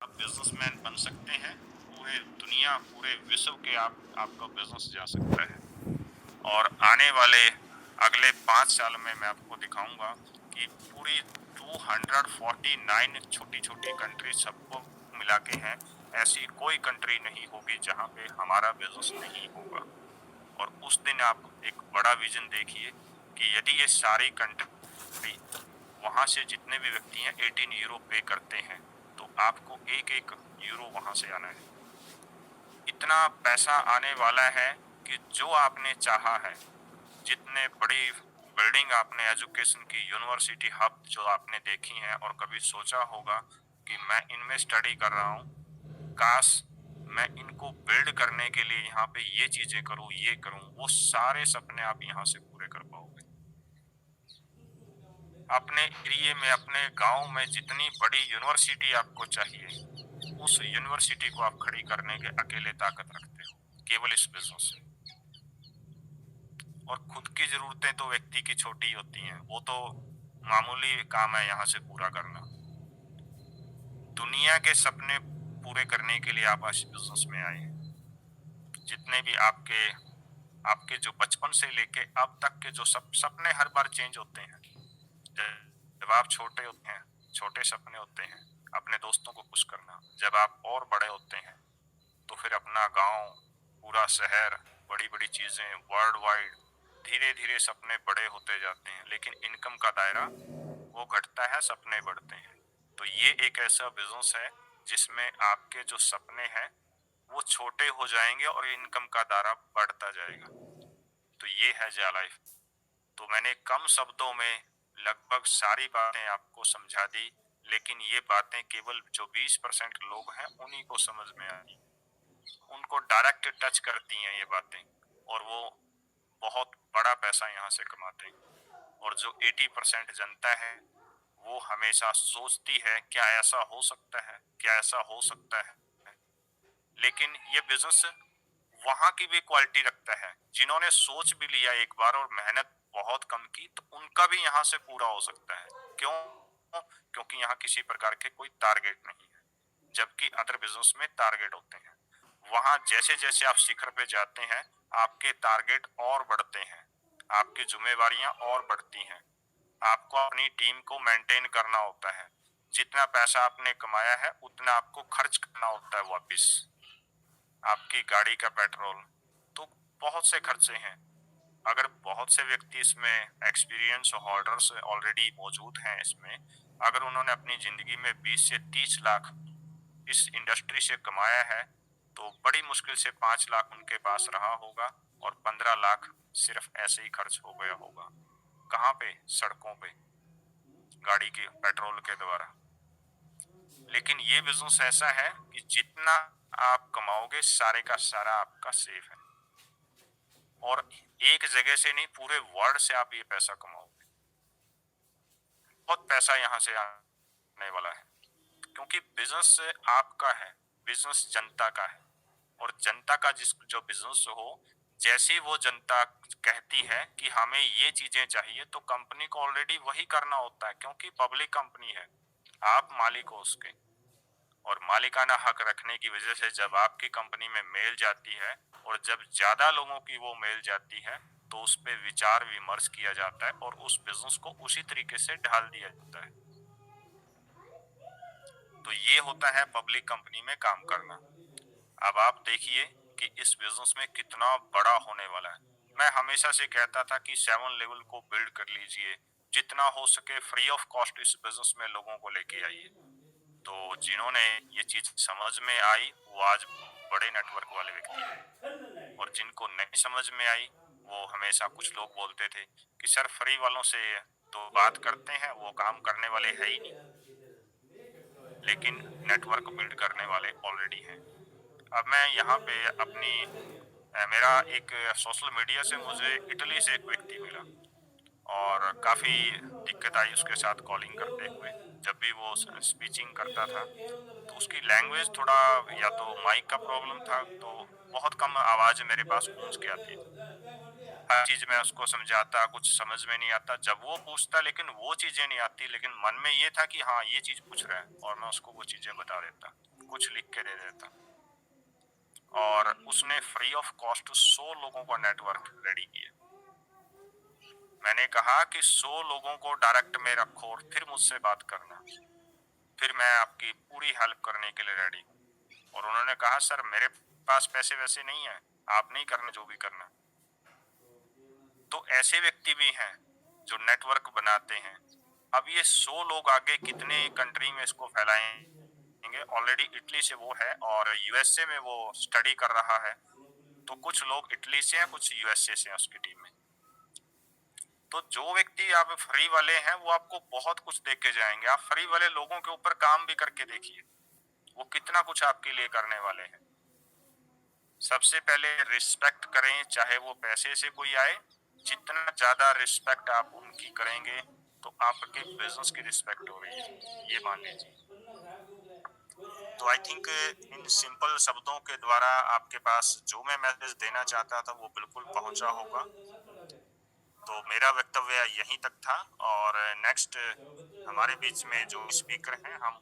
आप बिजनेसमैन बन सकते हैं। पूरे दुनिया, पूरे विश्व के आपका बिजनेस जा सकता है। और आने वाले अगले 5 साल में मैं आपको दिखाऊंगा कि पूरी 249 छोटी छोटी कंट्री सबको मिला के हैं, ऐसी कोई कंट्री नहीं होगी जहां पे हमारा बिजनेस नहीं होगा। और उस दिन आप एक बड़ा विजन देखिए कि यदि ये सारी कंट्री, वहां से जितने भी व्यक्ति हैं 18 यूरो पे करते हैं, तो आपको एक एक यूरो वहां से आना है। इतना पैसा आने वाला है कि जो आपने चाहा है, जितने बड़ी बिल्डिंग आपने एजुकेशन की, यूनिवर्सिटी हब जो आपने देखी हैं और कभी सोचा होगा कि मैं इनमें स्टडी कर रहा हूँ, काश मैं इनको बिल्ड करने के लिए यहाँ पे ये चीजें करूँ, ये करूँ, वो सारे सपने आप यहाँ से पूरे कर पाओगे। अपने एरिया में, अपने गांव में जितनी बड़ी यूनिवर्सिटी आपको चाहिए, उस यूनिवर्सिटी को आप खड़ी करने के अकेले ताकत रखते हो केवल इस बिजनेस से। और खुद की जरूरतें तो व्यक्ति की छोटी होती हैं, वो तो मामूली काम है यहाँ से पूरा करना। दुनिया के सपने पूरे करने के लिए आप इस बिजनेस में आए हैं। जितने भी आपके आपके जो बचपन से लेके अब तक के जो सपने हर बार चेंज होते हैं। जब आप छोटे होते हैं, छोटे सपने होते हैं अपने दोस्तों को खुश करना। जब आप और बड़े होते हैं तो फिर अपना गांव, पूरा शहर, बड़ी बड़ी चीजें, वर्ल्ड वाइड, धीरे धीरे सपने बड़े होते जाते हैं, लेकिन इनकम का दायरा वो घटता है, सपने बढ़ते हैं। तो ये एक ऐसा बिजनेस है जिसमें आपके जो सपने हैं वो छोटे हो जाएंगे और इनकम का दायरा बढ़ता जाएगा। तो ये है जा लाइफ। तो मैंने कम शब्दों में लगभग सारी बातें आपको समझा दी, लेकिन ये बातें केवल जो 20% लोग हैं उन्हीं को समझ में आई, उनको डायरेक्ट टच करती हैं ये बातें, और वो बहुत बड़ा पैसा यहाँ से कमाते हैं। और जो 80% जनता है वो हमेशा सोचती है क्या ऐसा हो सकता है, क्या ऐसा हो सकता है। लेकिन ये बिजनेस वहां की भी क्वालिटी रखता है, जिन्होंने सोच भी लिया एक बार और मेहनत बहुत कम की, तो उनका भी यहाँ से पूरा हो सकता है। क्यों? क्योंकि यहाँ किसी प्रकार के कोई टारगेट नहीं है, जबकि अदर बिजनेस में टारगेट होते हैं। वहां जैसे जैसे आप शिखर पे जाते हैं आपके टारगेट और बढ़ते हैं, आपकी जिम्मेवारियां और बढ़ती हैं। आपको अपनी टीम को मेंटेन करना होता है। जितना पैसा आपने कमाया है उतना आपको खर्च करना होता है वापिस। आपकी गाड़ी का पेट्रोल, तो बहुत से खर्चे हैं। अगर बहुत से व्यक्ति इसमें एक्सपीरियंस होल्डर्स ऑलरेडी मौजूद हैं इसमें, अगर उन्होंने अपनी जिंदगी में 20 से 30 लाख इस इंडस्ट्री से कमाया है, तो बड़ी मुश्किल से 5 लाख उनके पास रहा होगा और 15 लाख सिर्फ ऐसे ही खर्च हो गया होगा। कहाँ पे? सड़कों पे, गाड़ी के पेट्रोल के द्वारा। लेकिन ये बिजनेस ऐसा है कि जितना आप कमाओगे सारे का सारा आपका सेफ है, और एक जगह से नहीं पूरे वर्ल्ड से आप ये पैसा कमाओगे। बहुत पैसा यहाँ से आने वाला है, क्योंकि बिजनेस आपका है, बिजनेस जनता का है। और जनता का जिस जो बिजनेस हो, जैसी वो जनता कहती है कि हमें ये चीजें चाहिए, तो कंपनी को ऑलरेडी वही करना होता है, क्योंकि पब्लिक कंपनी है, आप मालिक हो उसके। और मालिकाना हक रखने की वजह से जब आपकी कंपनी में मेल जाती है और जब ज्यादा लोगों की वो मेल जाती है, तो उस पर विचार विमर्श किया जाता है और उस बिजनेस को उसी तरीके से ढाल दिया जाता है। तो ये होता है पब्लिक कंपनी में काम करना। अब आप देखिए कि इस बिजनेस में कितना बड़ा होने वाला है। मैं हमेशा से कहता था कि 7 लेवल को बिल्ड कर लीजिए, जितना हो सके फ्री ऑफ कॉस्ट इस बिजनेस में लोगों को लेके आइए। तो जिन्होंने ये चीज समझ में आई वो आज बड़े नेटवर्क वाले व्यक्ति हैं, और जिनको नहीं समझ में आई वो हमेशा, कुछ लोग बोलते थे कि सर फ्री वालों से तो बात करते हैं, वो काम करने वाले है ही नहीं। लेकिन नेटवर्क बिल्ड करने वाले ऑलरेडी हैं। अब मैं यहाँ पे अपनी मेरा एक सोशल मीडिया से मुझे इटली से एक व्यक्ति मिला, और काफ़ी दिक्कत आई उसके साथ कॉलिंग करते हुए। जब भी वो स्पीचिंग करता था तो उसकी लैंग्वेज थोड़ा, या तो माइक का प्रॉब्लम था, तो बहुत कम आवाज़ मेरे पास गूंज के आती थी। हर चीज़ मैं उसको समझाता, कुछ समझ में नहीं आता जब वो पूछता, लेकिन वो चीज़ें नहीं आती, लेकिन मन में ये था कि हाँ ये चीज़ पूछ रहा है, और मैं उसको वो चीज़ें बता देता। कुछ लिख के दे देता। और उसने फ्री ऑफ कॉस्ट 100 लोगों का नेटवर्क रेडी किया। मैंने कहा कि 100 लोगों को डायरेक्ट में रखो और फिर मुझसे बात करना, फिर मैं आपकी पूरी हेल्प करने के लिए रेडी हूँ। और उन्होंने कहा सर मेरे पास पैसे वैसे नहीं है, आप नहीं करना जो भी करना। तो ऐसे व्यक्ति भी हैं जो नेटवर्क बनाते हैं। अब ये 100 लोग आगे कितने कंट्री में इसको फैलाएंगे। ऑलरेडी इटली से वो है और यूएसए में वो स्टडी कर रहा है। तो कुछ लोग इटली से हैं, कुछ यूएसए से हैं उसकी टीम में। तो जो व्यक्ति आप फ्री वाले हैं वो आपको बहुत कुछ दे के जाएंगे। आप फ्री वाले लोगों के ऊपर काम भी करके देखिए, वो कितना कुछ आपके लिए करने वाले हैं। सबसे पहले रिस्पेक्ट करें, चाहे वो पैसे से कोई आए। जितना ज्यादा रिस्पेक्ट आप उनकी करेंगे तो आपके बिजनेस की रिस्पेक्ट हो रही है, ये मान लीजिए। तो आई थिंक इन सिंपल शब्दों के द्वारा आपके पास जो मैं मैसेज देना चाहता था वो बिल्कुल पहुंचा होगा। तो मेरा वक्तव्य यहीं तक था। और नेक्स्ट हमारे बीच में जो स्पीकर हैं हम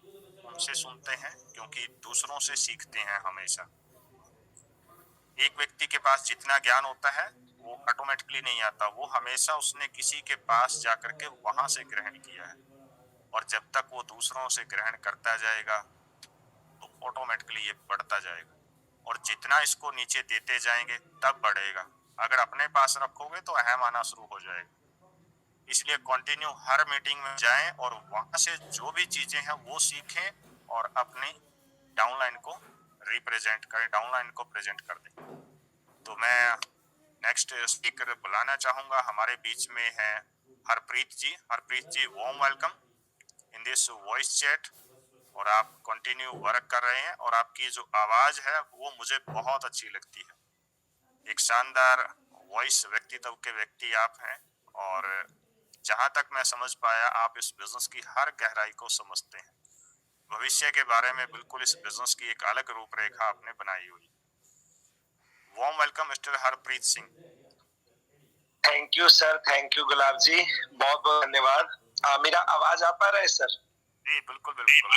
उनसे सुनते हैं, क्योंकि दूसरों से सीखते हैं हमेशा। एक व्यक्ति के पास जितना ज्ञान होता है वो ऑटोमेटिकली नहीं आता, वो हमेशा उसने किसी के पास जाकर के वहां से ग्रहण किया है। और जब तक वो दूसरों से ग्रहण करता जाएगा तो ऑटोमेटिकली ये बढ़ता जाएगा। और जितना इसको नीचे देते जाएंगे तब बढ़ेगा। अगर अपने पास रखोगे तो अहम आना शुरू हो जाएगा। इसलिए कंटिन्यू हर मीटिंग में जाएं और वहां से जो भी चीजें हैं वो सीखें और अपनी डाउनलाइन को रिप्रेजेंट करें, डाउनलाइन को प्रेजेंट कर दें। तो मैं नेक्स्ट स्पीकर बुलाना चाहूंगा। हमारे बीच में है Harpreet ji. Harpreet ji, warm welcome in this voice chat. और आप कंटिन्यू वर्क कर रहे हैं और आपकी जो आवाज है वो मुझे बहुत अच्छी लगती है। एक शानदार वॉइस व्यक्तित्व के व्यक्ति आप हैं। और जहां तक मैं समझ पाया आप इस बिजनेस की हर गहराई को समझते हैं। भविष्य के बारे में बिल्कुल इस बिजनेस की एक अलग रूपरेखा आपने बनाई हुई। Warm welcome mister Harpreet Singh. Thank you sir, thank you Gulab ji, बहुत बहुत धन्यवाद। मेरा आवाज आ पा रहा है सर? जी बिल्कुल बिल्कुल।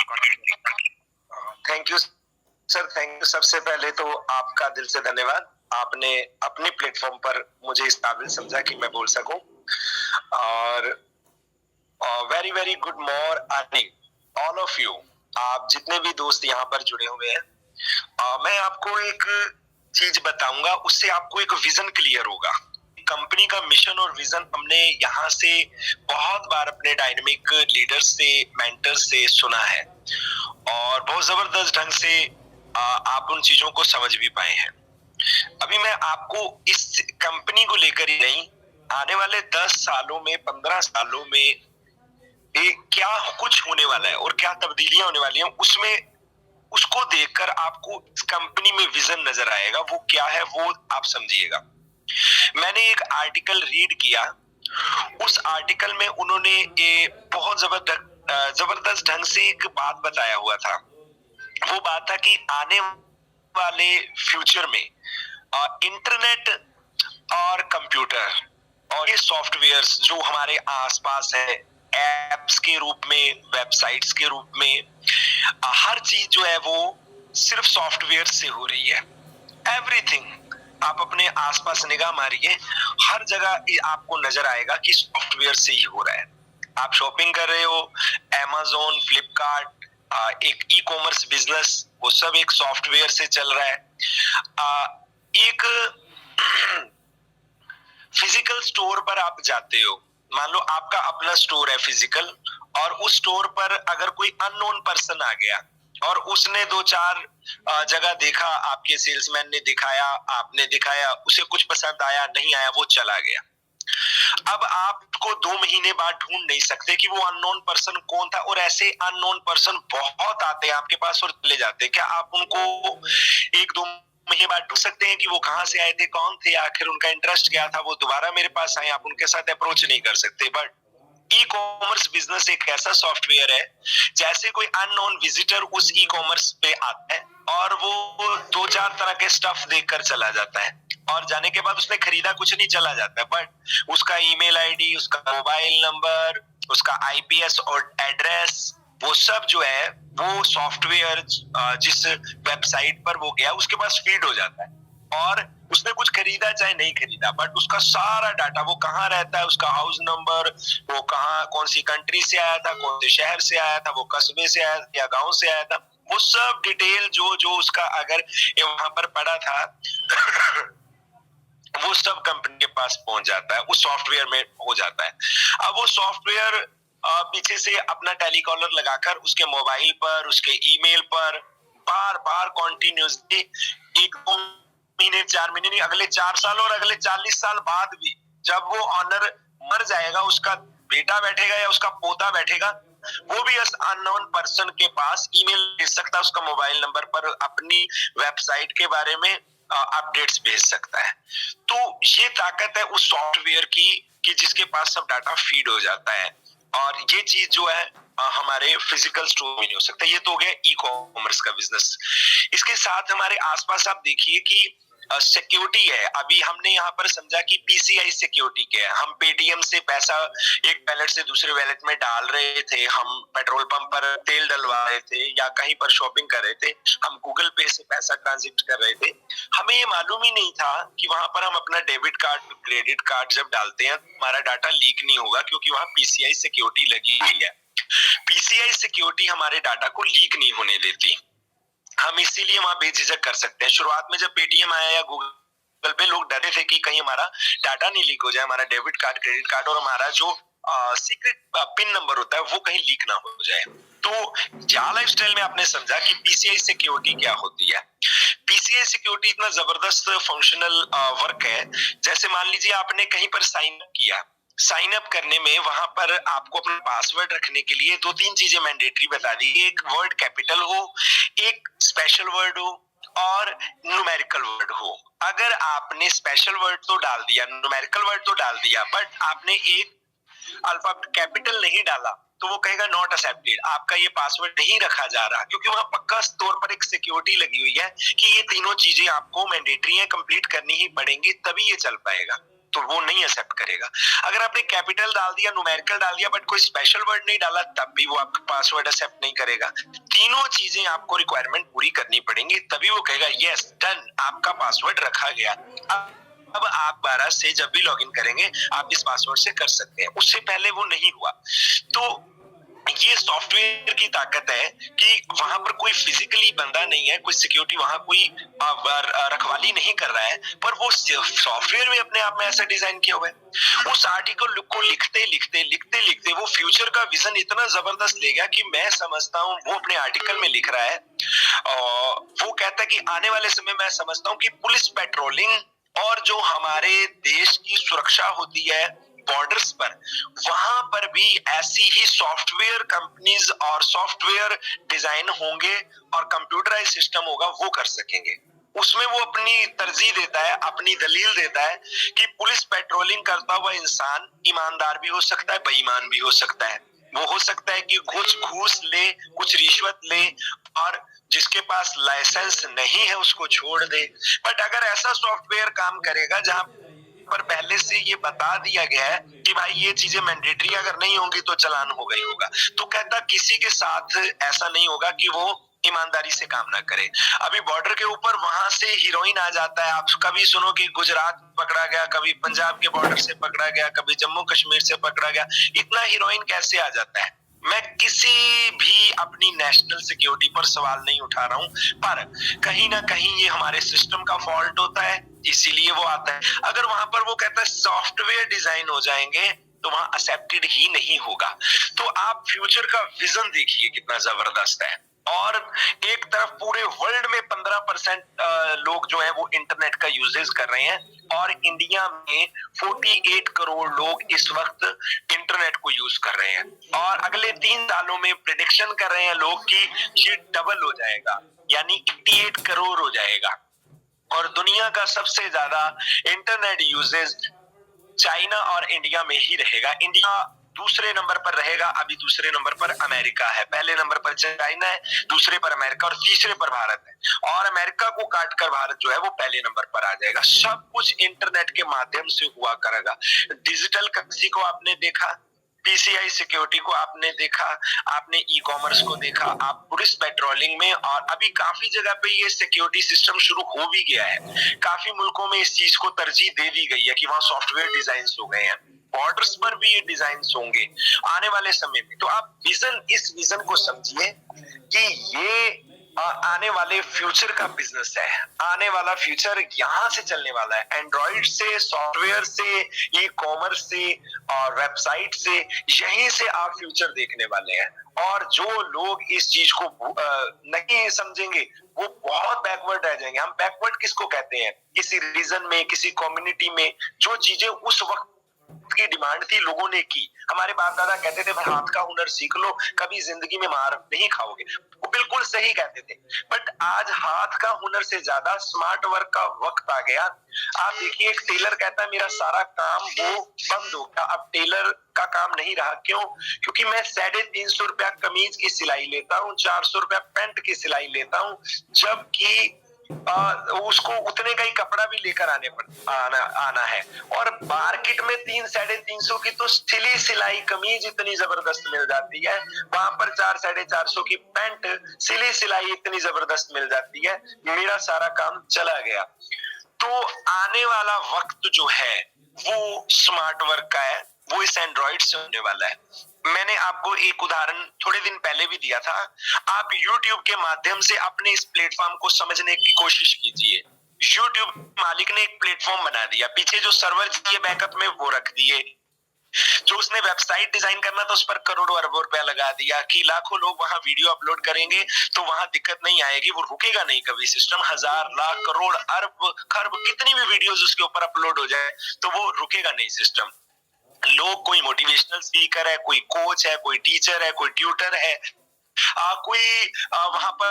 Thank you sir, thank you. सबसे पहले तो आपका दिल से धन्यवाद, आपने अपने प्लेटफॉर्म पर मुझे इस काबिल समझा कि मैं बोल सकूं। और very very good morning all of you. आप जितने भी दोस्त यहाँ पर जुड़े हुए हैं, मैं आपको एक चीज बताऊंगा, उससे आपको एक विजन क्लियर होगा। कंपनी का मिशन और विजन हमने यहाँ से बहुत बार अपने डायनेमिक लीडर्स से, मेंटर्स से सुना है और बहुत जबरदस्त ढंग से आप उन चीजों को समझ भी पाए हैं। अभी मैं आपको इस कंपनी को लेकर ही नहीं, आने वाले 10 सालों में, 15 सालों में क्या कुछ होने वाला है और क्या तब्दीलियां होने वाली हैं, उसमें उसको देखकर आपको इस कंपनी में विजन नजर आएगा। वो क्या है वो आप समझिएगा। मैंने एक आर्टिकल रीड किया, उस आर्टिकल में उन्होंने बहुत जबरदस्त ढंग से एक बात बताया हुआ था। वो बात था कि आने वाले फ्यूचर में इंटरनेट और कंप्यूटर और ये सॉफ्टवेयर्स जो हमारे आसपास है, एप्स के रूप में, वेबसाइट्स के रूप में, हर चीज जो है वो सिर्फ सॉफ्टवेयर से हो रही है। एवरीथिंग, आप अपने आसपास निगाह मारिए, हर जगह आपको नजर आएगा कि सॉफ्टवेयर से ही हो रहा है। आप शॉपिंग कर रहे हो, अमेज़न, फ्लिपकार्ट, एक ई कॉमर्स बिजनेस, वो सब एक सॉफ्टवेयर से चल रहा है। एक फिजिकल स्टोर पर आप जाते हो, मान लो आपका अपना स्टोर है फिजिकल, और उस स्टोर पर अगर कोई अननोन पर्सन आ गया और उसने 2-4 जगह देखा, आपके सेल्समैन ने दिखाया, आपने दिखाया, उसे कुछ पसंद आया, नहीं आया, वो चला गया। अब आपको 2 महीने बाद ढूंढ नहीं सकते कि वो अननोन पर्सन कौन था। और ऐसे अननोन पर्सन बहुत आते हैं आपके पास और चले जाते हैं। क्या आप उनको 1-2 महीने बाद ढूंढ सकते हैं कि वो कहां से आए थे, कौन थे, आखिर उनका इंटरेस्ट क्या था, वो दोबारा मेरे पास आए? आप उनके साथ अप्रोच नहीं कर सकते। बट ई कॉमर्स बिजनेस एक ऐसा सॉफ्टवेयर है, जैसे कोई अननोन विजिटर उस ई कॉमर्स पे आता है और वो 2-4 तरह के स्टफ देखकर चला जाता है, और जाने के बाद उसने खरीदा कुछ नहीं, चला जाता है। बट उसका ईमेल आईडी, उसका मोबाइल नंबर, उसका आईपीएस और एड्रेस, वो सब जो है वो सॉफ्टवेयर जिस वेबसाइट पर वो गया उसके पास फीड हो जाता है, और उसने कुछ खरीदा चाहे नहीं खरीदा, बट उसका सारा डाटा, वो कहाँ रहता है, उसका हाउस नंबर, वो कहाँ, कौन सी कंट्री से आया था, कौन से शहर से आया था, वो कस्बे से आया था या गांव से आया था, वो सब डिटेल जो जो उसका अगर वहां पर पड़ा था वो सब कंपनी के पास पहुंच जाता है, उस सॉफ्टवेयर में हो जाता है। अब वो सॉफ्टवेयर पीछे से अपना टेलीकॉलर लगाकर उसके मोबाइल पर, उसके ईमेल पर बार बार कॉन्टिन्यूसली 1-2 महीने 4 महीने नहीं, अगले 4 साल और अगले 40 साल बाद भी जब वो ऑनर मर जाएगा, उसका बेटा बैठेगा या उसका पोता बैठेगा, वो भी उस अननोन पर्सन के पास ईमेल भेज सकता है उसका मोबाइल नंबर पर, अपनी वेबसाइट के बारे में अपडेट्स भेज सकता है। तो ये ताकत है उस सॉफ्टवेयर की कि जिसके पास सब डाटा फीड हो जाता है, और ये चीज जो है हमारे फिजिकल स्टोर में नहीं हो सकता। ये तो हो गया ई कॉमर्स का बिजनेस। इसके साथ हमारे आसपास आप देखिए कि सिक्योरिटी है। अभी हमने यहाँ पर समझा कि पीसीआई सिक्योरिटी क्या है। हम पेटीएम से पैसा एक वैलेट से दूसरे वैलेट में डाल रहे थे, हम पेट्रोल पंप पर तेल डलवा रहे थे या कहीं पर शॉपिंग कर रहे थे, हम गूगल पे से पैसा ट्रांजेक्ट कर रहे थे। हमें ये मालूम ही नहीं था कि वहां पर हम अपना डेबिट कार्ड, क्रेडिट कार्ड जब डालते हैं हमारा डाटा लीक नहीं होगा, क्योंकि वहां पीसीआई सिक्योरिटी लगी हुई है। पीसीआई सिक्योरिटी हमारे डाटा को लीक नहीं होने देती। हम इसीलिए वहां बेझिझक कर सकते हैं। शुरुआत में जब पेटीएम आया या गूगल पे, लोग डरे थे कि कहीं हमारा डाटा नहीं लीक हो जाए, हमारा डेबिट कार्ड, क्रेडिट कार्ड और हमारा जो सीक्रेट पिन नंबर होता है वो कहीं लीक ना हो जाए। तो जा लाइफस्टाइल में आपने समझा कि पीसीआई सिक्योरिटी क्या होती है। पीसीआई सिक्योरिटी इतना जबरदस्त फंक्शनल वर्क है, जैसे मान लीजिए आपने कहीं पर साइन अप किया, साइन अप करने में वहां पर आपको अपना पासवर्ड रखने के लिए 2-3 चीजें मैंडेटरी बता दी। एक वर्ड कैपिटल हो, एक स्पेशल वर्ड हो और न्यूमेरिकल वर्ड हो। अगर आपने स्पेशल वर्ड तो डाल दिया, न्यूमेरिकल वर्ड तो डाल दिया, बट आपने एक अल्फाबेट कैपिटल नहीं डाला, तो वो कहेगा नॉट एक्सेप्टेड, आपका ये पासवर्ड नहीं रखा जा रहा, क्योंकि वहां पक्का तौर पर एक सिक्योरिटी लगी हुई है कि ये तीनों चीजें आपको मैंडेटरी है, कंप्लीट करनी ही पड़ेंगी, तभी ये चल पाएगा, तो वो नहीं एक्सेप्ट करेगा। अगर आपने कैपिटल डाल दिया, न्यूमेरिकल डाल दिया, बट कोई स्पेशल वर्ड नहीं डाला, तब भी वो आपका पासवर्ड एक्सेप्ट नहीं करेगा। तीनों चीजें आपको रिक्वायरमेंट पूरी करनी पड़ेंगी, तभी वो कहेगा यस डन, आपका पासवर्ड रखा गया। अब आप 12 से जब भी लॉगिन करेंगे आप इस पासवर्ड से कर सकते हैं। उससे पहले वो नहीं हुआ। तो ये सॉफ्टवेयर की ताकत है कि वहां पर कोई फिजिकली बंदा नहीं है, कोई सिक्योरिटी वहां कोई रखवाली नहीं कर रहा है, पर वो सॉफ्टवेयर में अपने आप में ऐसा डिजाइन किया हुआ है। उस आर्टिकल को लिखते लिखते लिखते लिखते वो फ्यूचर का विजन इतना जबरदस्त ले गया कि मैं समझता हूँ वो अपने आर्टिकल में लिख रहा है, वो कहता है कि आने वाले समय मैं समझता हूँ कि पुलिस पेट्रोलिंग और जो हमारे देश की सुरक्षा होती है बॉर्डर्स पर, वहां पर भी ऐसी ही सॉफ्टवेयर कंपनीज और सॉफ्टवेयर डिजाइन होंगे और कंप्यूटराइज सिस्टम होगा, वो कर सकेंगे। उसमें वो अपनी तरजीह देता है, अपनी दलील देता है कि पुलिस पेट्रोलिंग करता हुआ इंसान ईमानदार भी हो सकता है, बेईमान भी हो सकता है। वो हो सकता है कि कुछ घूस ले, कुछ रिश्वत ले, और जिसके पास लाइसेंस नहीं है उसको छोड़ दे। बट अगर ऐसा सॉफ्टवेयर काम करेगा जहां पर पहले से ये बता दिया गया है कि भाई ये चीजें मैंडेटरी अगर नहीं होंगी तो चालान हो गई होगा, तो कहता किसी के साथ ऐसा नहीं होगा कि वो ईमानदारी से काम ना करे। अभी बॉर्डर के ऊपर वहां से हीरोइन आ जाता है, आप कभी सुनो कि गुजरात पकड़ा गया, कभी पंजाब के बॉर्डर से पकड़ा गया, कभी जम्मू कश्मीर से पकड़ा गया। इतना हीरोइन कैसे आ जाता है? मैं किसी भी अपनी नेशनल सिक्योरिटी पर सवाल नहीं उठा रहा हूं, पर कहीं ना कहीं ये हमारे सिस्टम का फॉल्ट होता है, इसीलिए वो आता है। अगर वहां पर वो कहता है सॉफ्टवेयर डिजाइन हो जाएंगे तो वहां एक्सेप्टेड ही नहीं होगा। तो आप फ्यूचर का विजन देखिए कितना जबरदस्त है। और एक तरफ पूरे वर्ल्ड में 15% लोग जो है वो इंटरनेट का यूजेज कर रहे हैं, और इंडिया में 48 करोड़ लोग इस वक्त इंटरनेट को यूज कर रहे हैं, और अगले 3 सालों में प्रिडिक्शन कर रहे हैं लोग कि ये डबल हो जाएगा, यानी 88 करोड़ हो जाएगा। और दुनिया का सबसे ज्यादा इंटरनेट यूजेज चाइना और इंडिया में ही रहेगा। इंडिया दूसरे नंबर पर रहेगा, अभी दूसरे नंबर पर अमेरिका है, पहले नंबर पर चाइना है, दूसरे पर अमेरिका और तीसरे पर भारत है, और अमेरिका को काट कर भारत जो है वो पहले नंबर पर आ जाएगा। सब कुछ इंटरनेट के माध्यम से हुआ करेगा। डिजिटल करेंसी को आपने देखा, पीसीआई सिक्योरिटी को आपने देखा, आपने ई कॉमर्स को देखा, आप पुलिस पेट्रोलिंग में, और अभी काफी जगह पे ये सिक्योरिटी सिस्टम शुरू हो भी गया है। काफी मुल्कों में इस चीज को तरजीह दे दी गई है कि वहां सॉफ्टवेयर डिजाइन हो गए हैं, बॉर्डर्स पर भी ये डिजाइन होंगे आने वाले समय में। तो आप इस विजन को समझिए कि ये आने वाले फ्यूचर का बिजनेस है। आने वाला फ्यूचर यहाँ से चलने वाला है, एंड्रॉइड से, सॉफ्टवेयर से, ई कॉमर्स से और वेबसाइट से, यहीं से आप फ्यूचर देखने वाले हैं। और जो लोग इस चीज को नहीं समझेंगे वो बहुत बैकवर्ड रह जाएंगे। हम बैकवर्ड किसको कहते हैं? किसी रीजन में, किसी कम्युनिटी में जो चीजें उस वक्त की डिमांड थी, लोगों ने की। हमारे बाप दादा कहते थे भाई हाथ का हुनर सीख लो, कभी जिंदगी में मार नहीं खाओगे। वो बिल्कुल सही कहते थे। बट आज हाथ का हुनर से ज्यादा स्मार्ट वर्क का वक्त आ गया। आप देखिए, एक टेलर कहता है मेरा सारा काम वो बंद हो गया, अब टेलर का काम नहीं रहा। क्यों? क्योंकि मैं 350 रुपया कमीज की सिलाई लेता हूँ, 400 रुपया पैंट की सिलाई लेता हूँ, जबकि उसको उतने का ही कपड़ा भी लेकर आना है। और मार्केट में 300-350 की तो सिली सिलाई कमीज इतनी जबरदस्त मिल जाती है, वहां पर 400-450 की पैंट सिली सिलाई इतनी जबरदस्त मिल जाती है। मेरा सारा काम चला गया। तो आने वाला वक्त जो है वो स्मार्ट वर्क का है, वो इस एंड्रॉइड से होने वाला है। मैंने आपको एक उदाहरण थोड़े दिन पहले भी दिया था। आप YouTube के माध्यम से अपने इस प्लेटफॉर्म को समझने की कोशिश कीजिए। YouTube मालिक ने एक प्लेटफॉर्म बना दिया, पीछे जो सर्वर दिए बैकअप में वो रख दिए। जो उसने वेबसाइट डिजाइन करना था उस पर करोड़ों अरबों रुपया लगा दिया कि लाखों लोग वहां वीडियो अपलोड करेंगे तो वहां दिक्कत नहीं आएगी, वो रुकेगा नहीं कभी। सिस्टम 1000, लाख, करोड़, अरब, खरब कितनी भी वीडियोस उसके ऊपर अपलोड हो जाए तो वो रुकेगा नहीं सिस्टम। लोग, कोई मोटिवेशनल स्पीकर है, कोई कोच है, कोई टीचर है, कोई ट्यूटर है, कोई वहां पर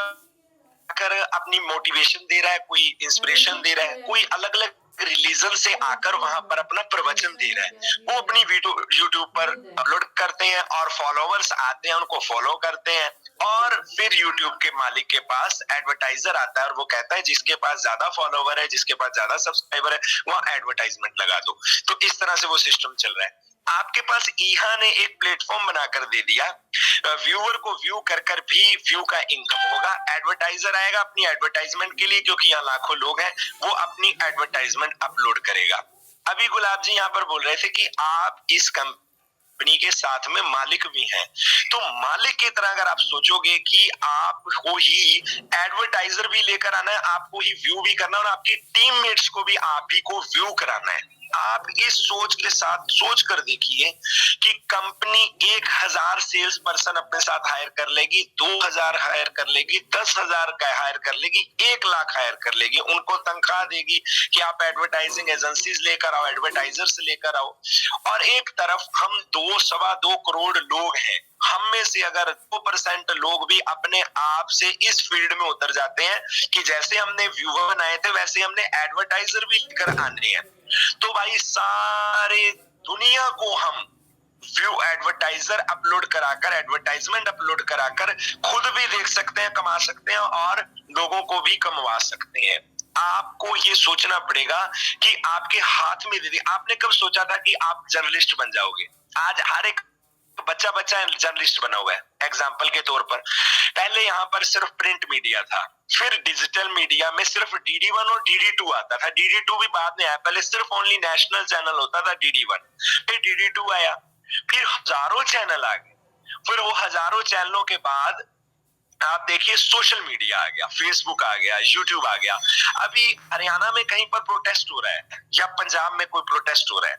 आकर अपनी मोटिवेशन दे रहा है, कोई इंस्पिरेशन दे रहा है, कोई अलग अलग रिलीजन से आकर वहां पर अपना प्रवचन दे रहा है। वो अपनी वीडियो यूट्यूब पर अपलोड करते हैं और फॉलोवर्स आते हैं, उनको फॉलो करते हैं। और फिर यूट्यूब के मालिक के पास एडवर्टाइजर आता है और वो कहता है जिसके पास ज्यादा फॉलोवर है, जिसके पास ज्यादा सब्सक्राइबर है, वहां एडवर्टाइजमेंट लगा दो। तो इस तरह से वो सिस्टम चल रहा है। आपके पास ईहा ने एक प्लेटफॉर्म बनाकर दे दिया, व्यूअर को व्यू कर कर भी व्यू का इनकम होगा। एडवर्टाइजर आएगा अपनी एडवर्टाइजमेंट के लिए, क्योंकि यहाँ लाखों लोग हैं, वो अपनी एडवर्टाइजमेंट अपलोड करेगा। अभी गुलाब जी यहाँ पर बोल रहे थे कि आप इस कंपनी के साथ में मालिक भी हैं। तो मालिक की तरह अगर आप सोचोगे कि आपको ही एडवर्टाइजर भी लेकर आना है, आपको ही व्यू भी करना है और आपकी टीममेट्स को भी आप ही को व्यू कराना है। आप इस सोच के साथ सोच कर देखिए कि कंपनी 1000 सेल्स पर्सन अपने साथ हायर कर लेगी, 2000 हायर कर लेगी, 10,000 का हायर कर लेगी, 1 लाख हायर कर लेगी, उनको तनख्वाह देगी कि आप एडवर्टाइजिंग एजेंसीज लेकर आओ, एडवर्टाइजर्स लेकर आओ। और एक तरफ हम 2-2.25 करोड़ लोग हैं, हम में से अगर 2% लोग भी अपने आप से इस फील्ड में उतर जाते हैं कि जैसे हमने व्यूअर बनाए थे वैसे हमने एडवर्टाइजर भी लेकर आने हैं, तो भाई सारे दुनिया को हम व्यू एडवर्टाइजर अपलोड कराकर, एडवर्टाइजमेंट अपलोड कराकर खुद भी देख सकते हैं, कमा सकते हैं और लोगों को भी कमवा सकते हैं। आपको ये सोचना पड़ेगा कि आपके हाथ में दीदी, आपने कब सोचा था कि आप जर्नलिस्ट बन जाओगे? आज हर एक बच्चा जर्नलिस्ट बना हुआ है। एग्जाम्पल के तौर पर पहले यहाँ पर सिर्फ प्रिंट मीडिया था, फिर डिजिटल मीडिया में सिर्फ DD1 और DD2 आता था, DD2 भी बाद में आया, पहले सिर्फ ओनली नेशनल चैनल होता था DD1, फिर DD2 आया, फिर हजारों चैनल आ गए, फिर वो हजारों चैनलों के बाद आप देखिए सोशल मीडिया आ गया, फेसबुक आ गया, यूट्यूब आ गया। अभी हरियाणा में कहीं पर प्रोटेस्ट हो रहा है या पंजाब में कोई प्रोटेस्ट हो रहा है,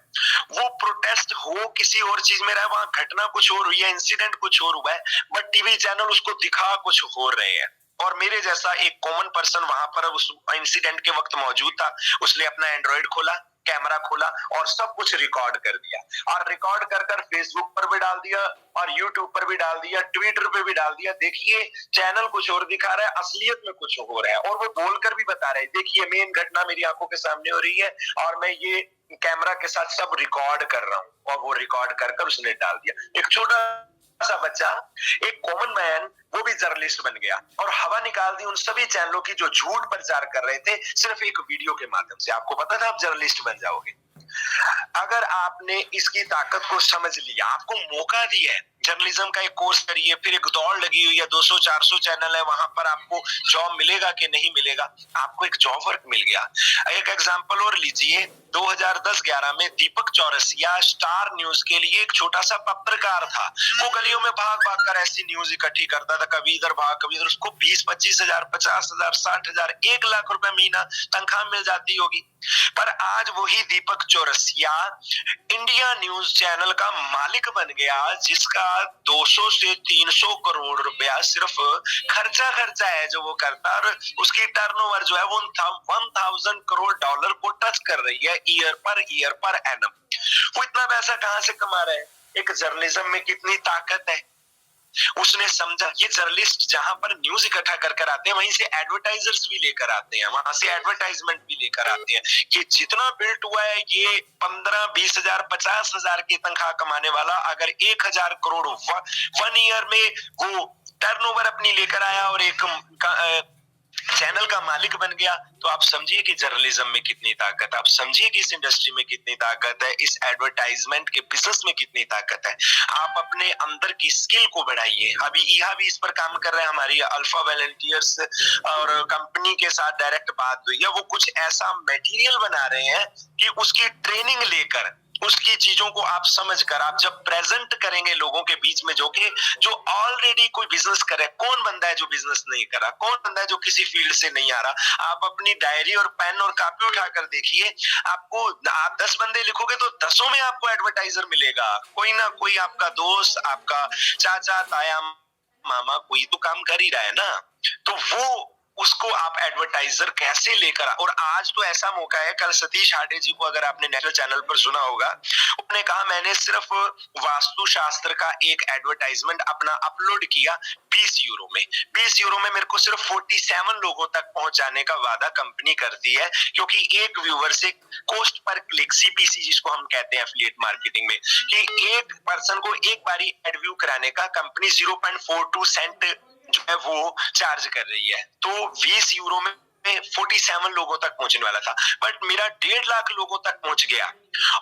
वो प्रोटेस्ट हो किसी और चीज में रहा है, वहां घटना कुछ और हुई है, इंसिडेंट कुछ और हुआ है, बट टीवी चैनल उसको दिखा कुछ हो रहे हैं। और मेरे जैसा एक कॉमन पर्सन वहां पर उस इंसिडेंट के वक्त मौजूद था, उसने अपना एंड्रॉइड खोला, कैमरा खोला और सब कुछ रिकॉर्ड कर दिया, और रिकॉर्ड कर कर फेसबुक पर भी डाल दिया और यूट्यूब पर भी डाल दिया, ट्विटर पे भी डाल दिया। देखिए चैनल कुछ और दिखा रहा है, असलियत में कुछ हो रहा है, और वो बोलकर भी बता रहे हैं देखिए मेन घटना मेरी आंखों के सामने हो रही है और मैं ये कैमरा के साथ सब रिकॉर्ड कर रहा हूँ। और वो रिकॉर्ड कर कर उसने डाल दिया। एक छोटा सा बच्चा, एक कॉमन मैन, वो भी जर्नलिस्ट बन गया और हवा निकाल दी उन सभी चैनलों की जो झूठ प्रचार कर रहे थे सिर्फ एक वीडियो के माध्यम से। आपको पता था आप जर्नलिस्ट बन जाओगे? अगर आपने इसकी ताकत को समझ लिया, आपको मौका दिया है, जर्नलिज्म का एक कोर्स करिए, फिर एक दौड़ लगी हुई है, 200-400 चैनल है, वहां पर आपको जॉब मिलेगा कि नहीं मिलेगा, आपको एक जॉब वर्क मिल गया। एक एग्जांपल और लीजिए, 2010-11 में दीपक चौरसिया स्टार न्यूज के लिए एक छोटा सा पत्रकार था। वो गलियों में भाग भाग कर ऐसी न्यूज इकट्ठी करता था, कभी इधर भाग कभी इधर। उसको 20-25 हजार, 50 हजार, 60 हजार, 1 लाख रुपए महीना तनख्वाह मिल जाती होगी। पर आज वही दीपक चौरसिया इंडिया न्यूज चैनल का मालिक बन गया, जिसका 200 से 300 करोड़ रुपया सिर्फ खर्चा है जो वो करता, और उसकी टर्नओवर जो है वो 1000 करोड़ डॉलर को टच कर रही है ईयर पर एनम। वो इतना पैसा कहां से कमा रहा है? एक जर्नलिज्म में कितनी ताकत है, उसने समझा। ये जर्नलिस्ट जहां पर न्यूज इकट्ठा कर आते हैं, वहीं से एडवर्टाइजर्स भी लेकर आते हैं, वहां से एडवर्टाइजमेंट भी लेकर आते हैं। कि जितना बिल्ट हुआ है, ये 15-20 हजार, 50 हजार की तनख्वाह कमाने वाला अगर 1000 करोड़ 1 ईयर में वो टर्नओवर अपनी लेकर आया और एक चैनल का मालिक बन गया, तो आप समझिए कि जर्नलिज्म में कितनी ताकत है, आप समझिए कि इस इंडस्ट्री में कितनी ताकत है, इस एडवर्टाइजमेंट के बिजनेस में कितनी ताकत है। आप अपने अंदर की स्किल को बढ़ाइए। अभी ईहा भी इस पर काम कर रहे हैं, हमारी अल्फा वॉलंटियर्स और कंपनी के साथ डायरेक्ट बात हुई है। वो कुछ ऐसा मटेरियल बना रहे हैं कि उसकी ट्रेनिंग लेकर, उसकी चीजों को आप समझकर, आप जब प्रेजेंट करेंगे लोगों के बीच में, जो ऑलरेडी कोई बिजनेस करे, कौन बंदा है जो बिजनेस नहीं करा, कौन बंदा है जो किसी फील्ड से नहीं आ रहा, आप अपनी डायरी और पेन और कॉपी उठाकर देखिए, आपको आप 10 बंदे लिखोगे तो 10 में आपको एडवर्टाइजर मिलेगा। कोई ना कोई आपका दोस्त, आपका चाचा, ताया, मामा, कोई तो काम कर ही रहा है ना। तो वो उसको आप एडवर्टाइजर कैसे लेकर, और आज तो ऐसा मौका है, कल सतीश हाटे जी को अगर आपने नेशनल चैनल पर सुना होगा, उन्होंने कहा मैंने सिर्फ वास्तुशास्त्र का एक एडवर्टाइजमेंट अपना अपलोड किया 20 यूरो में। 20 यूरो में मेरे को सिर्फ 47 लोगों तक पहुंचाने का वादा कंपनी करती है, क्योंकि एक व्यूअर से कॉस्ट पर क्लिक, सीपीसी जिसको हम कहते हैं एफिलिएट मार्केटिंग में, कि एक पर्सन को एक बारी एड व्यू कराने का कंपनी 0.42 सेंट जो है वो चार्ज कर रही है। तो 20 यूरो में 47 लोगों तक पहुंचने वाला था, बट मेरा 1.5 लाख लोगों तक पहुंच गया,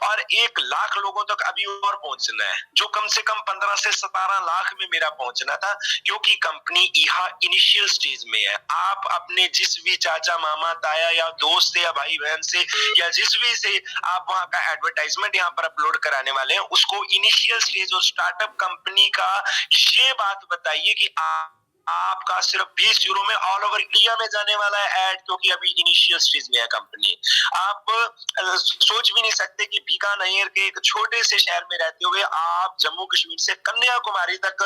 और 1 लाख लोगों तक अभी और पहुंचना है, जो कम से कम 15 से 17 लाख में मेरा पहुंचना था, क्योंकि कंपनी ईहा इनिशियल स्टेज में है। आप अपने जिस भी चाचा, मामा, ताया या दोस्त या भाई बहन से या जिस भी से आप वहां का एडवर्टाइजमेंट यहाँ पर अपलोड कराने वाले हैं, उसको इनिशियल स्टेज और स्टार्टअप कंपनी का ये बात बताइए कि आपका सिर्फ 20 यूरो में ऑल ओवर इंडिया में जाने वाला है एड, क्योंकि अभी इनिशियल स्टेज में है कंपनी। आप सोच भी नहीं सकते कि बीकानेर के एक छोटे से शहर में रहते हुए आप जम्मू कश्मीर से कन्याकुमारी तक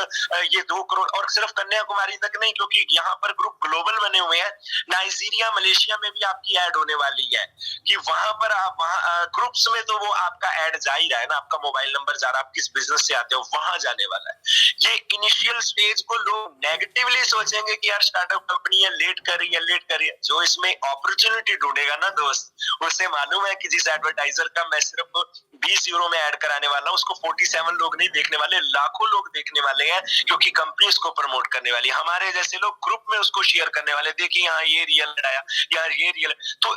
ये 2 करोड़, और सिर्फ कन्याकुमारी तक नहीं, क्योंकि यहाँ पर ग्रुप ग्लोबल बने हुए हैं, नाइजीरिया, मलेशिया में भी आपकी एड होने वाली है, कि वहां पर आप वहां ग्रुप्स में तो वो आपका एड जा ही रहा है ना, आपका मोबाइल नंबर जा रहा है, आप किस बिजनेस से आते हो वहां जाने वाला है। ये इनिशियल स्टेज को लोग नेगेटिव सोचेंगे कि यार स्टार्टअप कंपनी है, लेट कर रही है। जो इसमें अपॉर्चुनिटी ढूंढेगा ना दोस्त, उसे मालूम है कि जिस एडवर्टाइजर का मैं सिर्फ 20 यूरो में ऐड कराने वाला हूं, उसको 47 लोग नहीं देखने वाले, लाखों लोग देखने वाले हैं, क्योंकि कंपनी उसको प्रमोट करने वाली है। हमारे जैसे लोग ग्रुप में उसको शेयर करने वाले, देखिए हाँ ये रियल आया, यार ये रियल। तो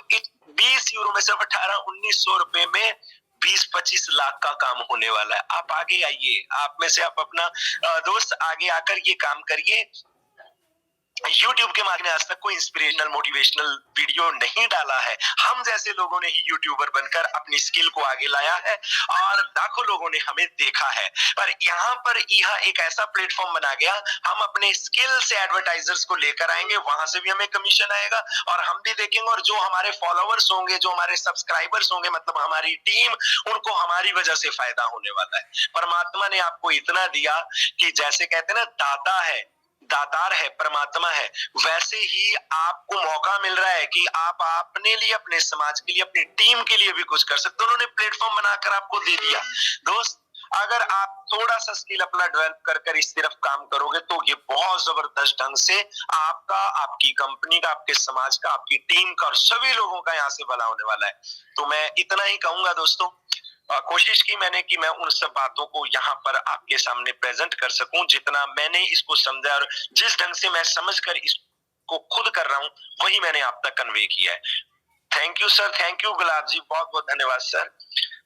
20 यूरो में सिर्फ 1800-1900 रुपए में 20-25 लाख का काम होने वाला है। आप आगे आइए, आप में से आप अपना दोस्त आगे आकर ये काम करिए। YouTube के माध्यम से आज तक कोई इंस्पिरेशनल मोटिवेशनल वीडियो नहीं डाला है। हम जैसे लोगों ने ही यूट्यूबर बनकर अपनी स्किल को आगे लाया है, और लाखों लोगों ने हमें देखा है। पर यहाँ पर यह एक ऐसा प्लेटफॉर्म बना गया, हम अपने स्किल से एडवर्टाइजर्स को लेकर आएंगे, वहां से भी हमें कमीशन आएगा, और हम भी देखेंगे, और जो हमारे फॉलोअर्स होंगे, जो हमारे सब्सक्राइबर्स होंगे, मतलब हमारी टीम, उनको हमारी वजह से फायदा होने वाला है। परमात्मा ने आपको इतना दिया कि जैसे कहते हैं ना, दातार है, परमात्मा है, वैसे ही आपको मौका मिल रहा है कि आप अपने लिए, अपने समाज के लिए, अपनी टीम के लिए भी कुछ कर सकते हो। उन्होंने प्लेटफॉर्म बनाकर आपको दे दिया। दोस्त, अगर आप थोड़ा सा स्किल अपना डेवलप कर इस तरफ काम करोगे, तो ये बहुत जबरदस्त ढंग से आपका, आपकी कंपनी का, आपके समाज का, आपकी टीम का और सभी लोगों का यहाँ से भला होने वाला है। तो मैं इतना ही कहूंगा दोस्तों, कोशिश की मैंने कि मैं उन सब बातों को यहाँ पर आपके सामने प्रेजेंट कर सकूं, जितना मैंने इसको समझा, और जिस ढंग से मैं समझकर इसको खुद कर रहा हूं, वही मैंने आप तक कन्वे किया है। Thank you sir, thank you Gulab ji, बहुत बहुत धन्यवाद सर।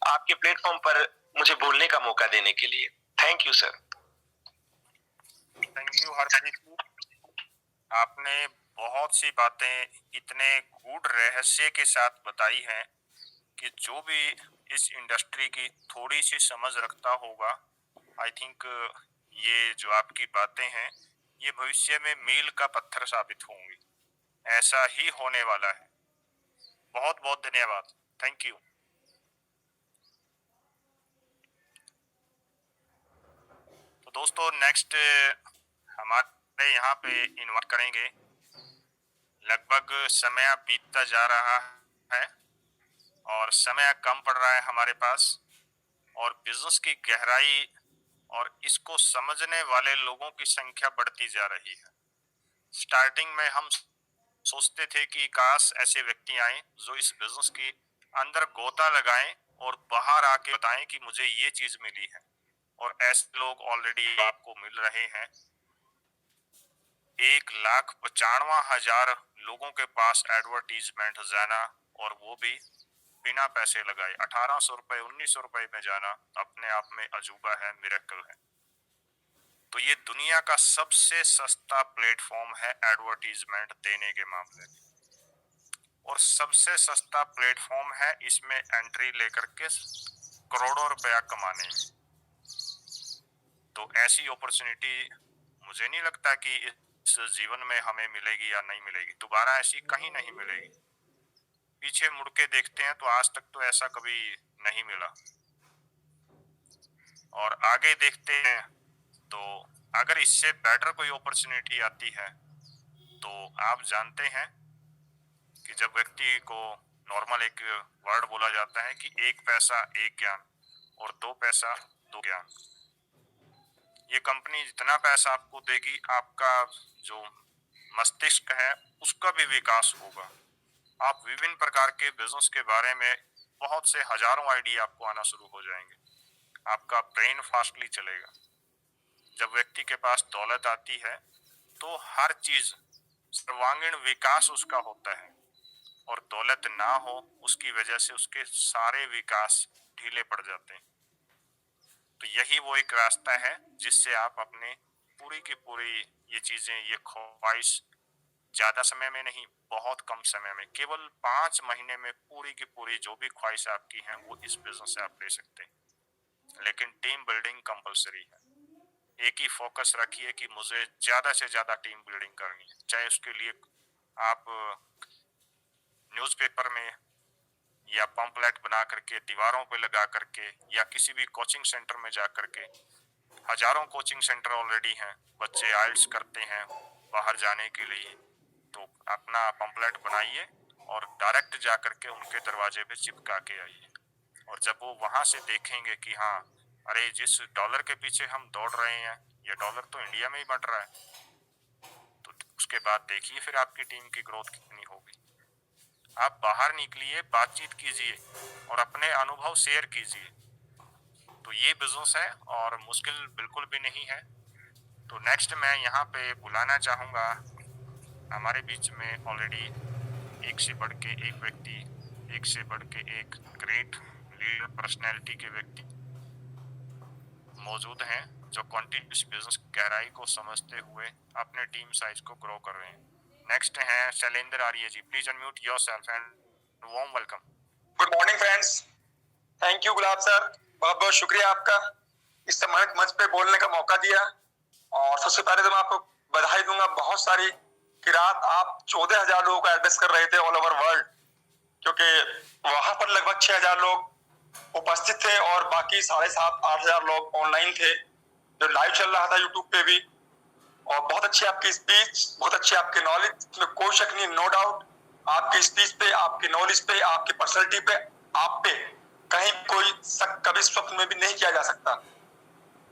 आपके प्लेटफॉर्म पर मुझे बोलने का मौका देने के लिए। Thank you sir. Thank you Harpreet ji. आपने बहुत सी बातें इतने गूढ़ रहस्य के साथ बताई हैं कि जो भी इस इंडस्ट्री की थोड़ी सी समझ रखता होगा, आई थिंक ये जो आपकी बातें हैं ये भविष्य में मील का पत्थर साबित होंगी। ऐसा ही होने वाला है। बहुत बहुत धन्यवाद। Thank you. तो दोस्तों नेक्स्ट हमारे यहाँ पे इन्वाइट करेंगे। लगभग समय अब बीतता जा रहा है और समय कम पड़ रहा है हमारे पास, और बिजनेस की गहराई और इसको समझने वाले लोगों की संख्या बढ़ती जा रही है। स्टार्टिंग में हम सोचते थे कि काश ऐसे व्यक्ति आए जो इस बिजनेस के अंदर गोता लगाएं और बाहर आके बताएं कि मुझे ये चीज मिली है, और ऐसे लोग ऑलरेडी आपको मिल रहे हैं। 1,95,000 लोगों के पास एडवर्टीजमेंट जाना, और वो भी बिना पैसे लगाए। 1800 रुपए 1900 रुपए में जाना अपने आप में अजूबा है, मिरेकल है। तो ये दुनिया का सबसे सस्ता प्लेटफॉर्म है एडवर्टीजमेंट देने के मामले में, और सबसे सस्ता प्लेटफॉर्म है इसमें एंट्री लेकर के करोड़ों रुपया कमाने में। तो ऐसी अपॉर्चुनिटी मुझे नहीं लगता कि इस जीवन में हमें मिलेगी या नहीं मिलेगी, दोबारा ऐसी कहीं नहीं मिलेगी। पीछे मुड़ के देखते हैं तो आज तक तो ऐसा कभी नहीं मिला, और आगे देखते हैं तो अगर इससे बेटर कोई अपॉर्चुनिटी आती है तो आप जानते हैं कि जब व्यक्ति को नॉर्मल एक वर्ड बोला जाता है कि 1 पैसा 1 ज्ञान और 2 पैसा 2 ज्ञान। ये कंपनी जितना पैसा आपको देगी, आपका जो मस्तिष्क है उसका भी विकास होगा। आप विभिन्न प्रकार के बिजनेस के बारे में बहुत से हजारों आइडिया आपको आना शुरू हो जाएंगे। आपका ब्रेन फास्टली चलेगा। जब व्यक्ति के पास दौलत आती है तो हर चीज सर्वांगीण विकास उसका होता है, और दौलत ना हो उसकी वजह से उसके सारे विकास ढीले पड़ जाते हैं। तो यही वो एक रास्ता है जिससे आप अपने पूरी की पूरी ये चीजें, ये ख्वाहिश ज्यादा समय में नहीं, बहुत कम समय में, केवल 5 महीने में पूरी की पूरी जो भी ख्वाहिश आपकी है वो इस बिजनेस से आप ले सकते हैं। लेकिन टीम बिल्डिंग कंपलसरी है। एक ही फोकस रखिए कि मुझे ज्यादा से ज्यादा टीम बिल्डिंग करनी है, चाहे उसके लिए आप न्यूज़पेपर में या पंपलेट बना करके दीवारों पे लगा करके, या किसी भी कोचिंग सेंटर में जा करके। हजारों कोचिंग सेंटर ऑलरेडी हैं, बच्चे आइल्स करते हैं बाहर जाने के लिए, तो अपना पंपलेट बनाइए और डायरेक्ट जा करके उनके दरवाजे पे चिपका के आइए। और जब वो वहां से देखेंगे कि हाँ, अरे जिस डॉलर के पीछे हम दौड़ रहे हैं ये डॉलर तो इंडिया में ही बट रहा है, तो उसके बाद देखिए फिर आपकी टीम की ग्रोथ कितनी होगी। आप बाहर निकलिए, बातचीत कीजिए और अपने अनुभव शेयर कीजिए। तो ये बिजनेस है और मुश्किल बिल्कुल भी नहीं है। तो नेक्स्ट मैं यहाँ पे बुलाना चाहूँगा, हमारे बीच में ऑलरेडी एक से बढ़ के एक व्यक्ति, एक से बढ़ के एक ग्रेट लीडर पर्सनैलिटी के व्यक्ति मौजूद हैं जो कॉन्टिन्यूस बिजनेस गहराई को समझते हुए अपने टीम साइज को ग्रो कर रहे हैं। नेक्स्ट हैं Shailendra Arya ji. Please unmute yourself and warm welcome. Good morning friends. Thank you Gulab sir, बहुत बहुत शुक्रिया आपका इस सम्मानित मंच पे बोलने का मौका दिया। और सबसे पहले तो मैं आपको बधाई दूंगा बहुत सारी कि रात आप 14,000 लोगों को एड्रेस कर रहे थे ऑल ओवर वर्ल्ड, क्योंकि वहां पर लगभग 6,000 लोग उपस्थित थे और बाकी 7,500-8,000 लोग ऑनलाइन थे जो लाइव चल रहा था यूट्यूब पे भी। और बहुत अच्छी आपकी स्पीच, बहुत अच्छी आपके नॉलेज, में कोई शक नहीं, नो डाउट आपकी स्पीच पे, आपके नॉलेज पे, आपकी पर्सनैलिटी पे, आप पे कहीं कोई शक कभी स्वप्न में भी नहीं किया जा सकता।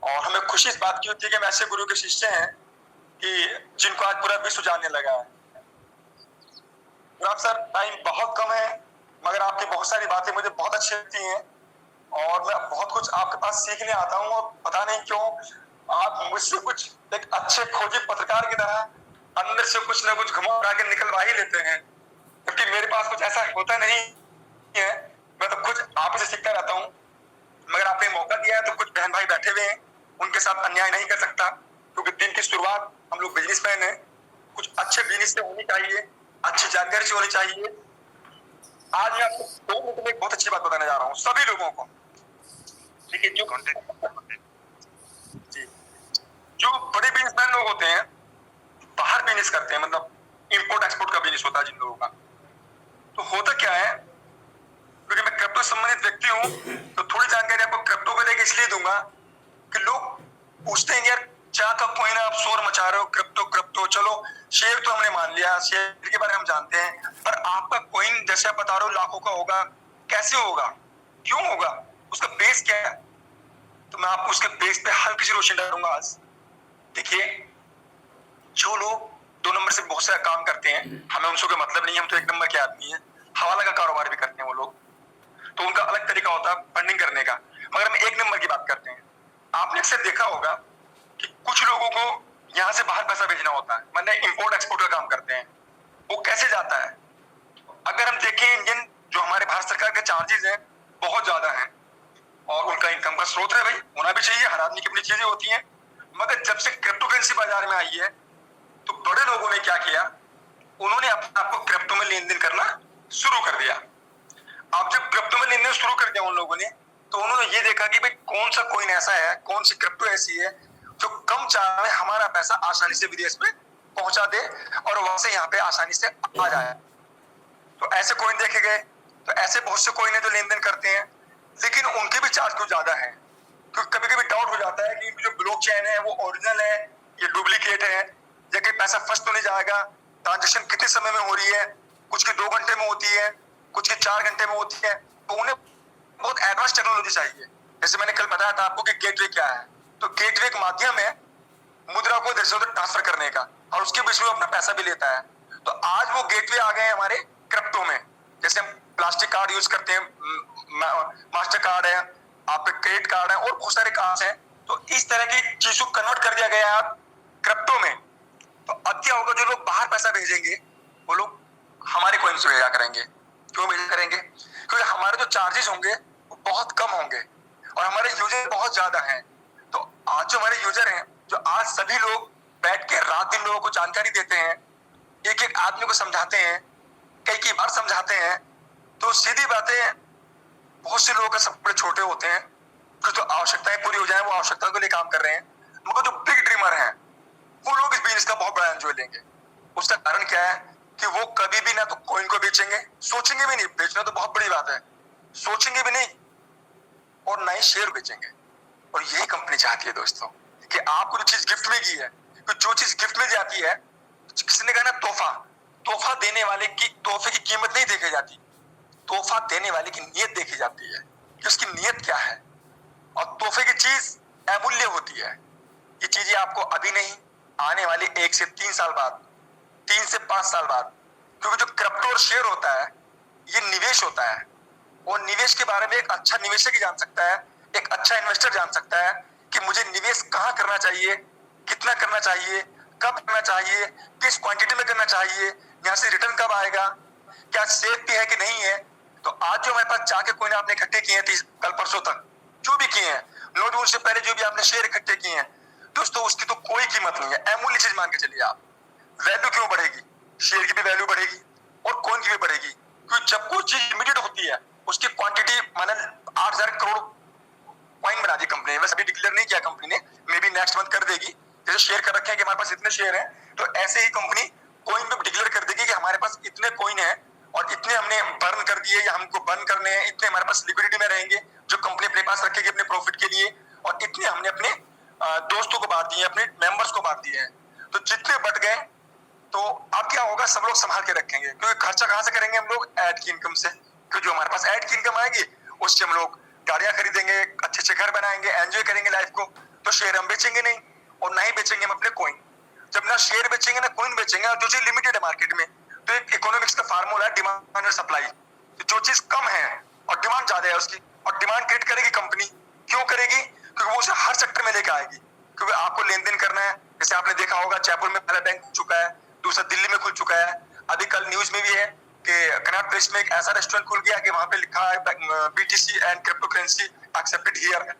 और हमें खुशी इस बात की होती है कि हम ऐसे गुरु के शिष्य हैं कि जिनको आज पूरा विश्व जानने लगा है। सर टाइम बहुत कम है, मगर आपकी बहुत सारी बातें मुझे बहुत अच्छी लगती हैं और मैं बहुत कुछ आपके पास सीखने आता हूँ। और पता नहीं क्यों आप मुझसे कुछ एक अच्छे खोजी पत्रकार की तरह अंदर से कुछ ना कुछ घुमा उड़ा के निकलवा ही लेते हैं, क्योंकि मेरे पास कुछ ऐसा होता नहीं है। मैं तो कुछ आप से सीखता रहता हूँ। मगर आपने मौका दिया है तो कुछ बहन भाई बैठे हुए हैं, उनके साथ अन्याय नहीं कर सकता, क्योंकि दिन की शुरुआत हम लोग बिजनेसमैन हैं, कुछ अच्छे बिजनेस से होनी चाहिए, अच्छी जानकारी से होनी चाहिए। आज मैं आपको 2 मिनट में एक बहुत अच्छी बात बताने जा रहा हूँ सभी लोगों को। देखिए जी, जो बड़े बिजनेसमैन लोग होते हैं, बाहर बिजनेस करते हैं, मतलब इंपोर्ट एक्सपोर्ट का बिजनेस होता है जिन लोगों का, तो होता क्या है, क्योंकि मैं क्रिप्टो संबंधित व्यक्ति हूं, तो थोड़ी जानकारी आपको क्रिप्टो को लेकर इसलिए दूंगा कि लोग पूछते हैं यार क्या का कोइन आप शोर मचा रहे हो, क्रिप्टो क्रिप्टो, चलो शेयर तो हमने मान लिया, शेयर के बारे में हम जानते हैं, पर आपका कोइन जैसे आप बता रहे हो लाखों का होगा, कैसे होगा, क्यों होगा, उसका बेस क्या है? तो मैं आपको उसके बेस पे हल्की सी रोशनी डालूंगा आज। देखिए, जो लोग 2 नंबर से बहुत सारा काम करते हैं, हमें उनसे कोई मतलब नहीं है, हम तो 1 नंबर के आदमी हैं, हवाला का कारोबार भी करते हैं वो लोग, तो उनका अलग तरीका होता है फंडिंग करने का, मगर हम 1 नंबर की बात करते हैं। आपने अक्सर देखा होगा कि कुछ लोगों को यहाँ से बाहर पैसा भेजना होता है, मतलब इंपोर्ट एक्सपोर्ट का काम करते हैं, वो कैसे जाता है? अगर हम देखें इंडियन जो हमारे भारत सरकार के चार्जेस हैं बहुत ज्यादा हैं, और उनका इनकम का स्रोत है भाई, होना भी चाहिए, हर आदमी की अपनी चीजें होती हैं, मगर जब से क्रिप्टो करेंसी बाजार में आई है तो बड़े लोगों ने क्या किया, उन्होंने अपने आप को क्रिप्टो में लेन देन करना शुरू कर दिया। अब जब क्रिप्टो में लेन देन शुरू कर दिया उन लोगों ने, तो उन्होंने ये देखा कि भाई कौन सा कोइन ऐसा है, कौन सी क्रिप्टो ऐसी है जो कम चार्ज में हमारा पैसा आसानी से विदेश में पहुंचा दे और वहां से यहाँ पे आसानी से आ जाए। तो ऐसे कोइन देखे गए, तो ऐसे बहुत से कोइन है जो लेन देन करते हैं, लेकिन उनके भी चार्ज क्यों ज्यादा है? क्योंकि कभी कभी डाउट हो जाता है कि जो ब्लॉक चेन है वो ओरिजिनल है, ये डुप्लीकेट है, या कहीं पैसा फंस तो नहीं जाएगा, ट्रांजेक्शन कितने समय में हो रही है, कुछ की 2 घंटे में होती है, कुछ की 4 घंटे में होती है, तो उन्हें बहुत एडवांस टेक्नोलॉजी चाहिए। जैसे मैंने कल बताया था आपको कि गेटवे क्या है, तो गेटवे एक माध्यम है मुद्रा को इधर से उधर ट्रांसफर करने का, और उसके बीच में अपना पैसा भी लेता है। तो आज वो गेटवे आ गए हैं हमारे क्रिप्टो में, जैसे हम प्लास्टिक कार्ड यूज करते हैं, मास्टर कार्ड है, आप क्रेडिट कार्ड है, और बहुत सारे कार्ड हैं, तो इस तरह की चीजों को कन्वर्ट कर दिया गया है आप क्रिप्टो में। तो अब क्या होगा, जो लोग बाहर पैसा भेजेंगे वो लोग हमारे कोइन से भेजा करेंगे। क्यों भेजा करेंगे? क्योंकि हमारे जो चार्जेस होंगे वो बहुत कम होंगे और हमारे यूजर बहुत ज्यादा हैं। तो आज जो हमारे यूजर हैं, जो आज सभी लोग बैठ के रात दिन लोगों को जानकारी देते हैं, एक एक आदमी को समझाते हैं, कई बार समझाते हैं, तो सीधी बातें बहुत से लोगों के सपने छोटे होते हैं, कुछ तो आवश्यकताएं पूरी हो जाए, वो आवश्यकता के लिए काम कर रहे हैं, मगर जो बिग ड्रीमर हैं वो लोग इस बिजनेस का बहुत बड़ा एंजॉय लेंगे। उसका कारण क्या है कि वो कभी भी ना तो कॉइन को बेचेंगे, सोचेंगे भी नहीं, बेचना तो बहुत बड़ी बात है, सोचेंगे भी नहीं, और ना ही शेयर बेचेंगे। और यही कंपनी चाहती है दोस्तों कि आपको जो चीज गिफ्ट में की है, तो जो चीज गिफ्ट में जाती है, किसी ने कहा ना तोहफा देने वाले की तोहफे की कीमत नहीं देखी जाती, तोहफा देने वाले की नीयत देखी जाती है कि उसकी नीयत क्या है। और तोहफे की चीज अमूल्य होती है। ये चीजें आपको अभी नहीं, आने वाले 1 से 3 साल बाद, 3 से 5 साल बाद, क्योंकि जो क्रिप्टो और शेयर होता है ये निवेश होता है, और निवेश के बारे में एक अच्छा निवेशक ही जान सकता है, एक अच्छा इन्वेस्टर जान सकता है कि मुझे निवेश कहाँ करना चाहिए, कितना करना चाहिए, कब करना चाहिए, किस क्वांटिटी में करना चाहिए, यहाँ से रिटर्न कब आएगा, क्या सेफ भी है कि नहीं है। तो आज जो हमारे पास जाके कोई आपने इकट्ठे किए हैं कल परसों तक जो भी किए हैं, लॉकडाउन से पहले जो भी आपने शेयर इकट्ठे किए हैं, दोस्तों उसकी तो कोई कीमत नहीं है, अमूल्य चीज मान के चलिए आप। वैल्यू क्यों बढ़ेगी? शेयर की भी वैल्यू बढ़ेगी और कॉइन की भी बढ़ेगी, क्योंकि जब कोई चीज लिमिटेड होती है उसकी क्वांटिटी माने 8,000 करोड़ कॉइन बना दी कंपनी ने, वैसे अभी डिक्लेयर नहीं किया कंपनी ने, मे बी नेक्स्ट मंथ कर देगी। जैसे शेयर कर रखे हैं कि हमारे पास इतने शेयर हैं, तो ऐसे ही कंपनी कॉइन पे डिक्लेयर कर देगी कि हमारे पास इतने कॉइन है और इतने हमने बर्न कर दिए या हमको बर्न करने हैं, इतने हमारे पास लिक्विडिटी में रहेंगे जो कंपनी अपने पास रखेगी अपने प्रॉफिट के लिए, और इतने हमने अपने दोस्तों को बांट दिए, अपने मेंबर्स को बांट दिए हैं। तो जितने बट गए तो अब क्या होगा, सब लोग संभाल के रखेंगे, क्योंकि खर्चा कहाँ से करेंगे हम लोग? ऐड की इनकम से। क्योंकि जो हमारे पास ऐड की इनकम आएगी उससे हम लोग गाड़ियां खरीदेंगे, अच्छे अच्छे घर बनाएंगे, एंजॉय करेंगे लाइफ को। तो शेयर हम बेचेंगे नहीं, और ना ही बेचेंगे हम अपने कॉइन। जब ना शेयर बेचेंगे ना कॉइन बेचेंगे, और जो चीज लिमिटेड है मार्केट में, तो एक इकोनॉमिक्स का फार्मूला है डिमांड और सप्लाई। तो जो चीज कम है और डिमांड ज्यादा है उसकी, और डिमांड क्रिएट करेगी कंपनी, क्यों करेगी? क्योंकि वो उसे हर सेक्टर में लेकर आएगी, क्योंकि आपको लेन देन करना है। जैसे आपने देखा होगा जयपुर में पहला बैंक खुल चुका है, दूसरा दिल्ली में खुल चुका है, अभी कल न्यूज में भी है कि कनॉट प्लेस में एक ऐसा रेस्टोरेंट खुल गया कि वहां पे लिखा है BTC and crypto currency accepted here,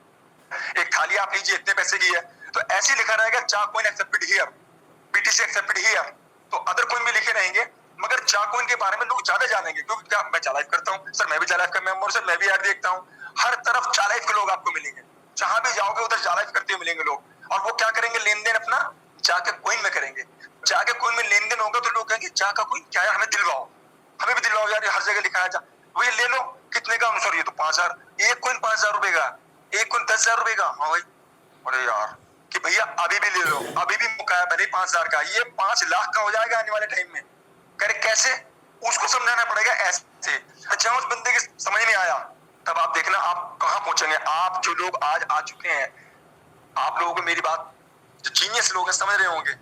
एक थाली आप लीजिए इतने पैसे की है, तो ऐसे लिखा रहेगा चा coin accepted here, BTC accepted here, तो अदर कॉइन भी लिखे रहेंगे, मगर चा कॉइन के बारे में लोग ज्यादा जानेंगे, क्योंकि क्या मैं चा लाइफ करता हूँ सर, मैं भी चा लाइफ का मेंबर, सर मैं भी ऐड देखता हूँ, हर तरफ चा लाइफ के लोग आपको मिलेंगे, जहां भी जाओगे उधर चा लाइफ करते हुए मिलेंगे लोग, और वो क्या करेंगे, लेन देन अपना चा के कॉइन में करेंगे, चा के कॉइन में लेन देन होगा तो लोग कहेंगे चा का कॉइन क्या है, हमें दिलवाओ, हमें भी दिलवाओ यार, हर जगह लिखा है चा, वो ये ले लो, कितने का, सर ये तो 5000, एक कॉइन 5000 रुपए का, एक कॉइन 10,000 रुपए का, हाँ भाई, अरे यार कि भैया अभी भी ले लो, अभी भी मौका है, भले 5,000 का, ये 5 लाख का हो जाएगा आने वाले टाइम में, करे कैसे, उसको समझाना पड़ेगा ऐसे, अच्छा उस बंदे के समझ नहीं आया, तब आप देखना आप कहां पहुंचेंगे, आप जो लोग आज आ चुके हैं, आप लोगों को मेरी बात, जो जीनियस लोग हैं समझ रहे होंगे,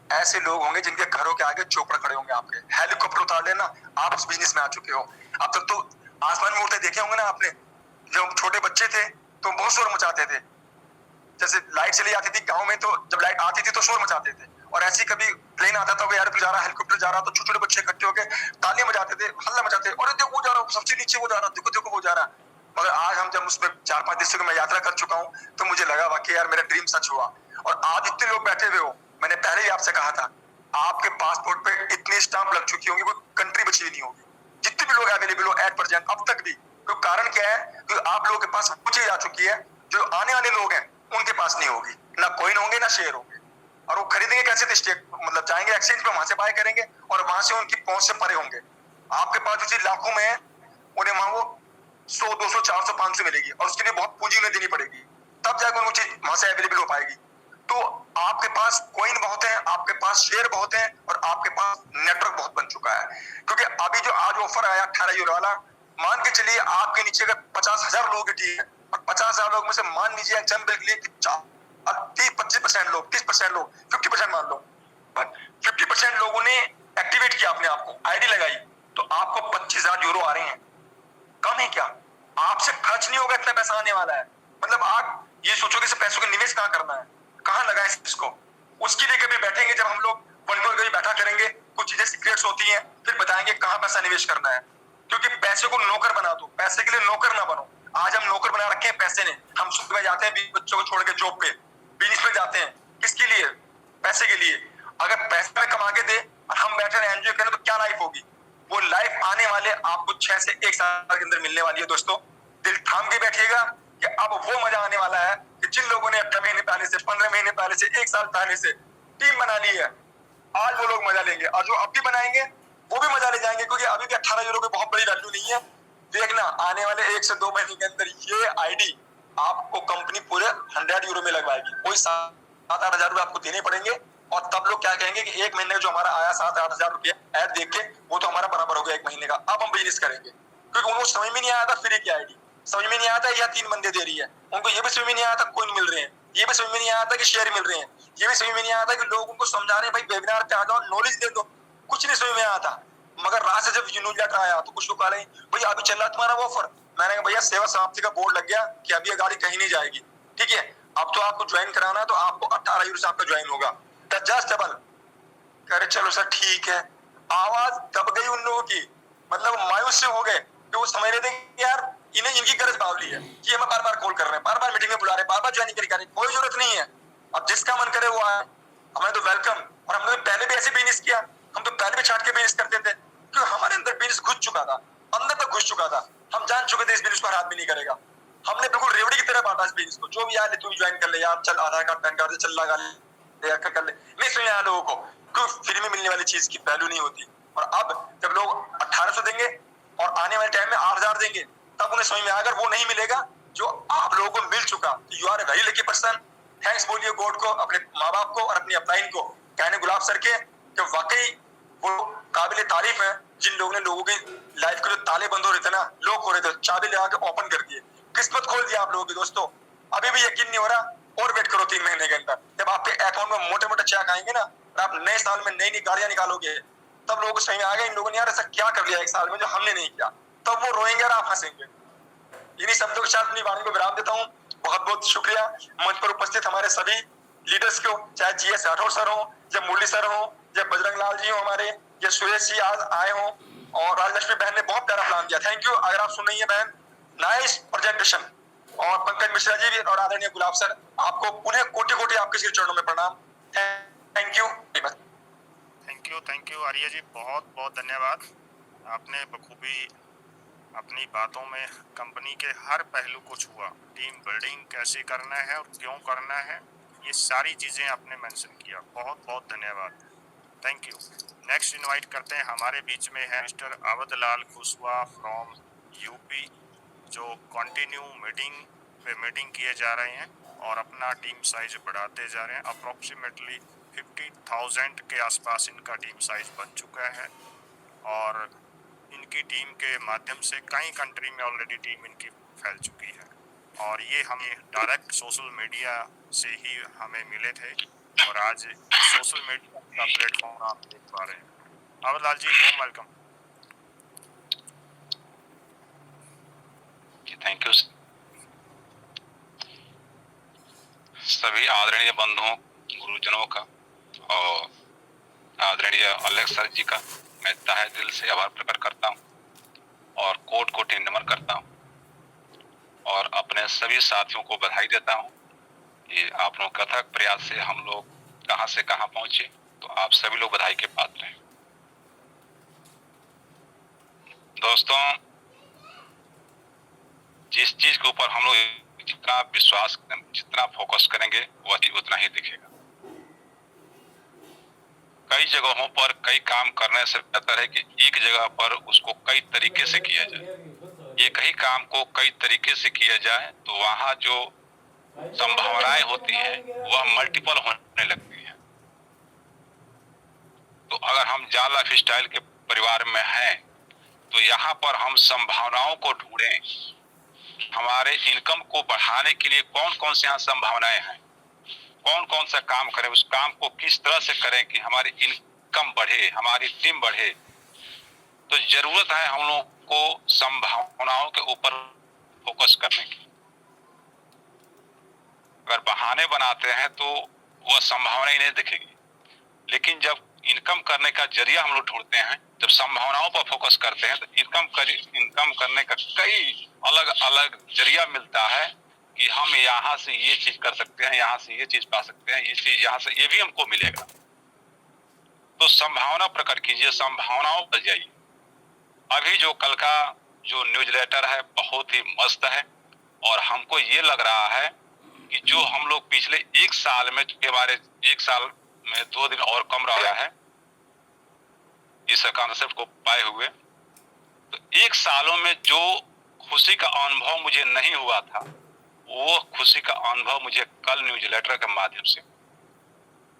ऐसे लोग होंगे जिनके घरों के आगे चोपड़ा खड़े होंगे, आपके हेलीकॉप्टर उतार लेना, आप उस बिजनेस में आ चुके हो, अब तक तो आसमान में उड़ते देखे होंगे ना आपने, जब छोटे बच्चे थे तो बहुत शोर मचाते थे, जैसे लाइट चली जाती थी गांव में, तो जब लाइट आती थी तो शोर मचाते थे, और ऐसे कभी प्लेन आता था, यार जा रहा, हेलीकॉप्टर जा रहा, तो छोटे छोटे बच्चे इकट्ठे होकर तालियां बजाते थे, हल्ला मचाते थे, और देखो वो जा रहा, सबसे नीचे वो जा रहा, देखो देखो वो जा रहा, मगर आज हम जब उसमें 4-5 देशों की मैं यात्रा कर चुका हूँ, तो मुझे लगा वाकई यार मेरा ड्रीम सच हुआ, और आज इतने लोग बैठे हुए हो, मैंने पहले ही आपसे कहा था, आपके पासपोर्ट पे इतनी स्टाम्प लग चुकी होंगी, कोई कंट्री बची नहीं होगी, जितने भी लोग अवेलेबल हो एट प्रेजेंट अब तक भी, तो कारण क्या है, क्योंकि आप लोगों के पास वो चीज आ चुकी है जो आने वाले लोग हैं उनके पास नहीं होगी, ना कॉइन होंगे ना शेयर होंगे, और वो खरीदेंगे कैसे, तो स्टेट मतलब जाएंगे एक्सचेंज पे, वहां से बाय करेंगे, और वहां से उनकी पहुंच से परे होंगे, आपके पास जो चीज लाखों में है उन्हें वहां वो 100, 200, 400, 500 मिलेगी, और उसके लिए बहुत पूंजी उन्हें देनी पड़ेगी, तब जाकर उनको चीज वहां से अवेलेबल हो पाएगी, तो आपके पास कॉइन बहुत है, आपके पास शेयर बहुत है, और आपके पास नेटवर्क बहुत बन चुका है, क्योंकि अभी जो आज ऑफर आया 18 यूरो वाला, मान के चलिए आपके नीचे अगर 50,000 लोग की टीम है, और 50,000 लोग में से मान लीजिए एग्जाम्पल के लिए 30-25% लोग, 30% लोग, 50% मान लो, 50% लोगों ने एक्टिवेट किया अपने आप को, आईडी लगाई, तो आपको 25,000 यूरो आ रहे हैं, कम है क्या, आपसे खर्च नहीं होगा, इतना पैसा आने वाला है, मतलब आप ये सोचो कि इस पैसों का निवेश कहाँ करना है, कहाँ लगाए इसको, उसके लिए कभी बैठेंगे, जब हम लोग वन टू वन कभी बैठा करेंगे, कुछ चीजें सीक्रेट्स होती हैं, फिर बताएंगे कहाँ पैसा निवेश करना है, क्योंकि पैसे को नौकर बना दो, पैसे के लिए नौकर ना बनो, आज हम नौकर बना रखे हैं पैसे ने, हम सुबह जाते हैं बच्चों को छोड़ के जॉब पे, बिजनेस पे जाते हैं, किसके लिए, पैसे के लिए, अगर पैसे में कमा के दे और हम बैठे रहे एंजॉय करें तो क्या लाइफ होगी, वो लाइफ आने वाले आपको 6 से 1 साल के अंदर मिलने वाली है दोस्तों, दिल थाम के बैठिएगा कि अब वो मजा आने वाला है कि जिन लोगों ने 18 महीने पहले से, 15 महीने पहले से, 1 साल पहले से टीम बना ली है, आज वो लोग मजा लेंगे, और जो अब भी बनाएंगे वो भी मजा ले जाएंगे, क्योंकि अभी भी 18 यूरो की बहुत बड़ी वैल्यू नहीं है, देखना आने वाले 1 से 2 महीने के अंदर ये आईडी आपको कंपनी पूरे 100 यूरो में लगवाएगी, कोई 7-8 हजार रुपए आपको देने पड़ेंगे, और तब लोग क्या कहेंगे कि 1 महीने जो हमारा आया 7-8 हजार रुपया ऐड देख के, वो तो हमारा बराबर हो गया 1 महीने का, अब हम बिजनेस करेंगे, क्योंकि उनको समझ में नहीं आया था फ्री की आईडी, समझ में नहीं आता यह 3 बंदे दे रही है, उनको ये भी समझ में नहीं आया था कॉइन मिल रहे हैं, ये भी समझ में नहीं आया था कि शेयर मिल रहे हैं, ये भी समझ में नहीं आया था कि लोग उनको समझा रहे हैं भाई वेबिनार पे आ जाओ नॉलेज दे दो, कुछ नहीं समझ में आया था, मगर रात से जब न्यूज लेटर आया तो कुछ लोग कह रहे हैं भैया अभी चल रहा तुम्हारा ऑफर, मैंने कहा भैया सेवा समाप्ति का बोर्ड लग गया कि अभी ये गाड़ी कहीं नहीं जाएगी, ठीक है, अब तो आपको ज्वाइन कराना है, तो आपको 18 यूरो से आपका ज्वाइन होगा, जस्ट डबल, कह रहे चलो सर ठीक है, आवाज दब गई उन लोगों की, मतलब मायूस से हो गए, कि वो समझ रहे थे कि यार इन्हें इनकी गरज बावली है कि हमें बार बार कॉल कर रहे हैं, बार बार मीटिंग में बुला रहे हैं, बार बार ज्वाइनिंग करें, कोई जरूरत नहीं है, अब जिसका मन करे वो आए, हमें तो वेलकम, और हमने पहले भी ऐसे बिजनेस किया, हम तो पहले भी छाट के बिजनेस करते थे, क्योंकि हमारे अंदर बिजनेस घुस चुका था, अंदर तक घुस चुका था, हम जान चुके थे इस बिजनेस को हर आदमी नहीं करेगा, हमने बिल्कुल रेवड़ी की तरह बांटा इस बिजनेस को, जो भी यार तू भी ज्वाइन कर ले यार, चल आधार कार्ड पैन कार्ड चल लगा ले यार, कर ले, नहीं सुन यार लोगों को, क्योंकि फ्री में मिलने वाली चीज की वैल्यू नहीं होती, और अब जब लोग 1800 देंगे और आने वाले टाइम में 8000 देंगे, तब उन्हें समझ में आएगा, अगर वो नहीं मिलेगा जो आप लोगों को मिल चुका, you are a very lucky person, thanks बोलिए गॉड को, अपने माँ बाप को और अपनी अपलाइन को, कहने गुलाब सर के कि वाकई वो काबिल तारीफ है, जिन लोगों ने लोगों की लाइफ के जो ताले बंद हो रहे थे ना, लोग हो रहे थे, चाबी लगा के ओपन कर दिए, किस्मत खोल दिया आप लोगों की दोस्तों, अभी भी यकीन नहीं हो रहा, और वेट करो 3 महीने के अंदर, जब आपके अकाउंट में मोटे मोटे चेक आएंगे ना, और आप नए साल में नई नई गाड़ियां निकालोगे, तब लोगों को समझ में आ गया इन लोगों ने यार ऐसा क्या कर लिया 1 साल में जो हमने नहीं किया, तब वो रोएंगे और आप हंसेंगे। इन्हीं शब्दों के साथ अपनी वाणी को विराम देता हूँ, बहुत बहुत शुक्रिया मंच पर उपस्थित हमारे सभी लीडर्स को, चाहे GS राठौर सर हो, या मुरली सर हो, या बजरंग लाल जी हो हमारे, या सुरेश जी आज आए हो, और राजलक्ष्मी बहन ने बहुत प्यारा प्लान दिया, थैंक यू। अगर आप सुन रही है बहन, नाइस प्रेजेंटेशन, और पंकज मिश्रा जी भी और आदरणीय गुलाब सर, आपको पुनः कोटि कोटि आपके श्री चरणों में प्रणाम। Thank you. थैंक यू आर्य जी, बहुत बहुत धन्यवाद। आपने बखूबी अपनी बातों में कंपनी के हर पहलू को छुआ। टीम बिल्डिंग कैसे करना है और क्यों करना है, ये सारी चीज़ें आपने मेंशन किया। बहुत बहुत धन्यवाद, थैंक यू। नेक्स्ट इनवाइट करते हैं, हमारे बीच में है मिस्टर अवधलाल कुशवाहा फ्रॉम यूपी, जो कंटिन्यू मीटिंग किए जा रहे हैं और अपना टीम साइज बढ़ाते जा रहे हैं। अप्रोक्सीमेटली 50,000 के आसपास इनका टीम साइज बन चुका है और इनकी टीम के माध्यम से कई कंट्री में ऑलरेडी टीम इनकी फैल चुकी है और ये हमें डायरेक्ट सोशल मीडिया से ही हमें मिले थे और आज सोशल मीडिया का प्लेटफॉर्म आप देख पा रहे हैं। अवधलाल जी, वार्म वेलकम। Thank you. सभी आदरणीय बंधुओं, गुरुजनों का और आदरणीय अलेक्स सर जी का मैं तहे दिल से आभार प्रकट करता हूं और कोट कोटि नमन करता हूं और अपने सभी साथियों को बधाई देता हूं कि आप लोगों के अथक प्रयास से हम लोग कहां से कहां पहुंचे, तो आप सभी लोग बधाई के पात्र हैं। दोस्तों, जिस चीज के ऊपर हम लोग जितना विश्वास, जितना फोकस करेंगे वही उतना ही दिखेगा। कई जगहों पर कई काम करने से बेहतर है कि एक जगह पर उसको कई तरीके से किया जाए। एक ही काम को कई तरीके से किया जाए तो वहां जो संभावनाएं होती है वह मल्टीपल होने लगती है। तो अगर हम जाल लाइफ स्टाइल के परिवार में हैं तो यहाँ पर हम संभावनाओं को ढूंढें। हमारे इनकम को बढ़ाने के लिए कौन कौन से यहाँ संभावनाएं हैं, कौन कौन सा काम करें, उस काम को किस तरह से करें कि हमारी इनकम बढ़े, हमारी टीम बढ़े। तो जरूरत है हम लोग को संभावनाओं के ऊपर फोकस करने की। अगर बहाने बनाते हैं तो वह संभावना ही नहीं दिखेगी, लेकिन जब इनकम करने का जरिया हम लोग ढूंढते हैं, जब संभावनाओं पर फोकस करते हैं तो इनकम करने का कई अलग अलग जरिया मिलता है कि हम यहाँ से ये चीज कर सकते हैं, यहाँ से ये चीज पा सकते हैं, ये चीज यहाँ से ये भी हमको मिलेगा। तो संभावना प्रकट कीजिए, संभावनाओं पर जाइए। अभी जो कल का जो न्यूज़लेटर है बहुत ही मस्त है और हमको ये लग रहा है कि जो हम लोग पिछले एक साल में, हमारे एक साल में 2 दिन और कम रहा है इस कॉन्सेप्ट को पाए हुए, तो एक सालों में जो खुशी का अनुभव मुझे नहीं हुआ था वो खुशी का अनुभव मुझे कल न्यूज़लेटर के माध्यम से,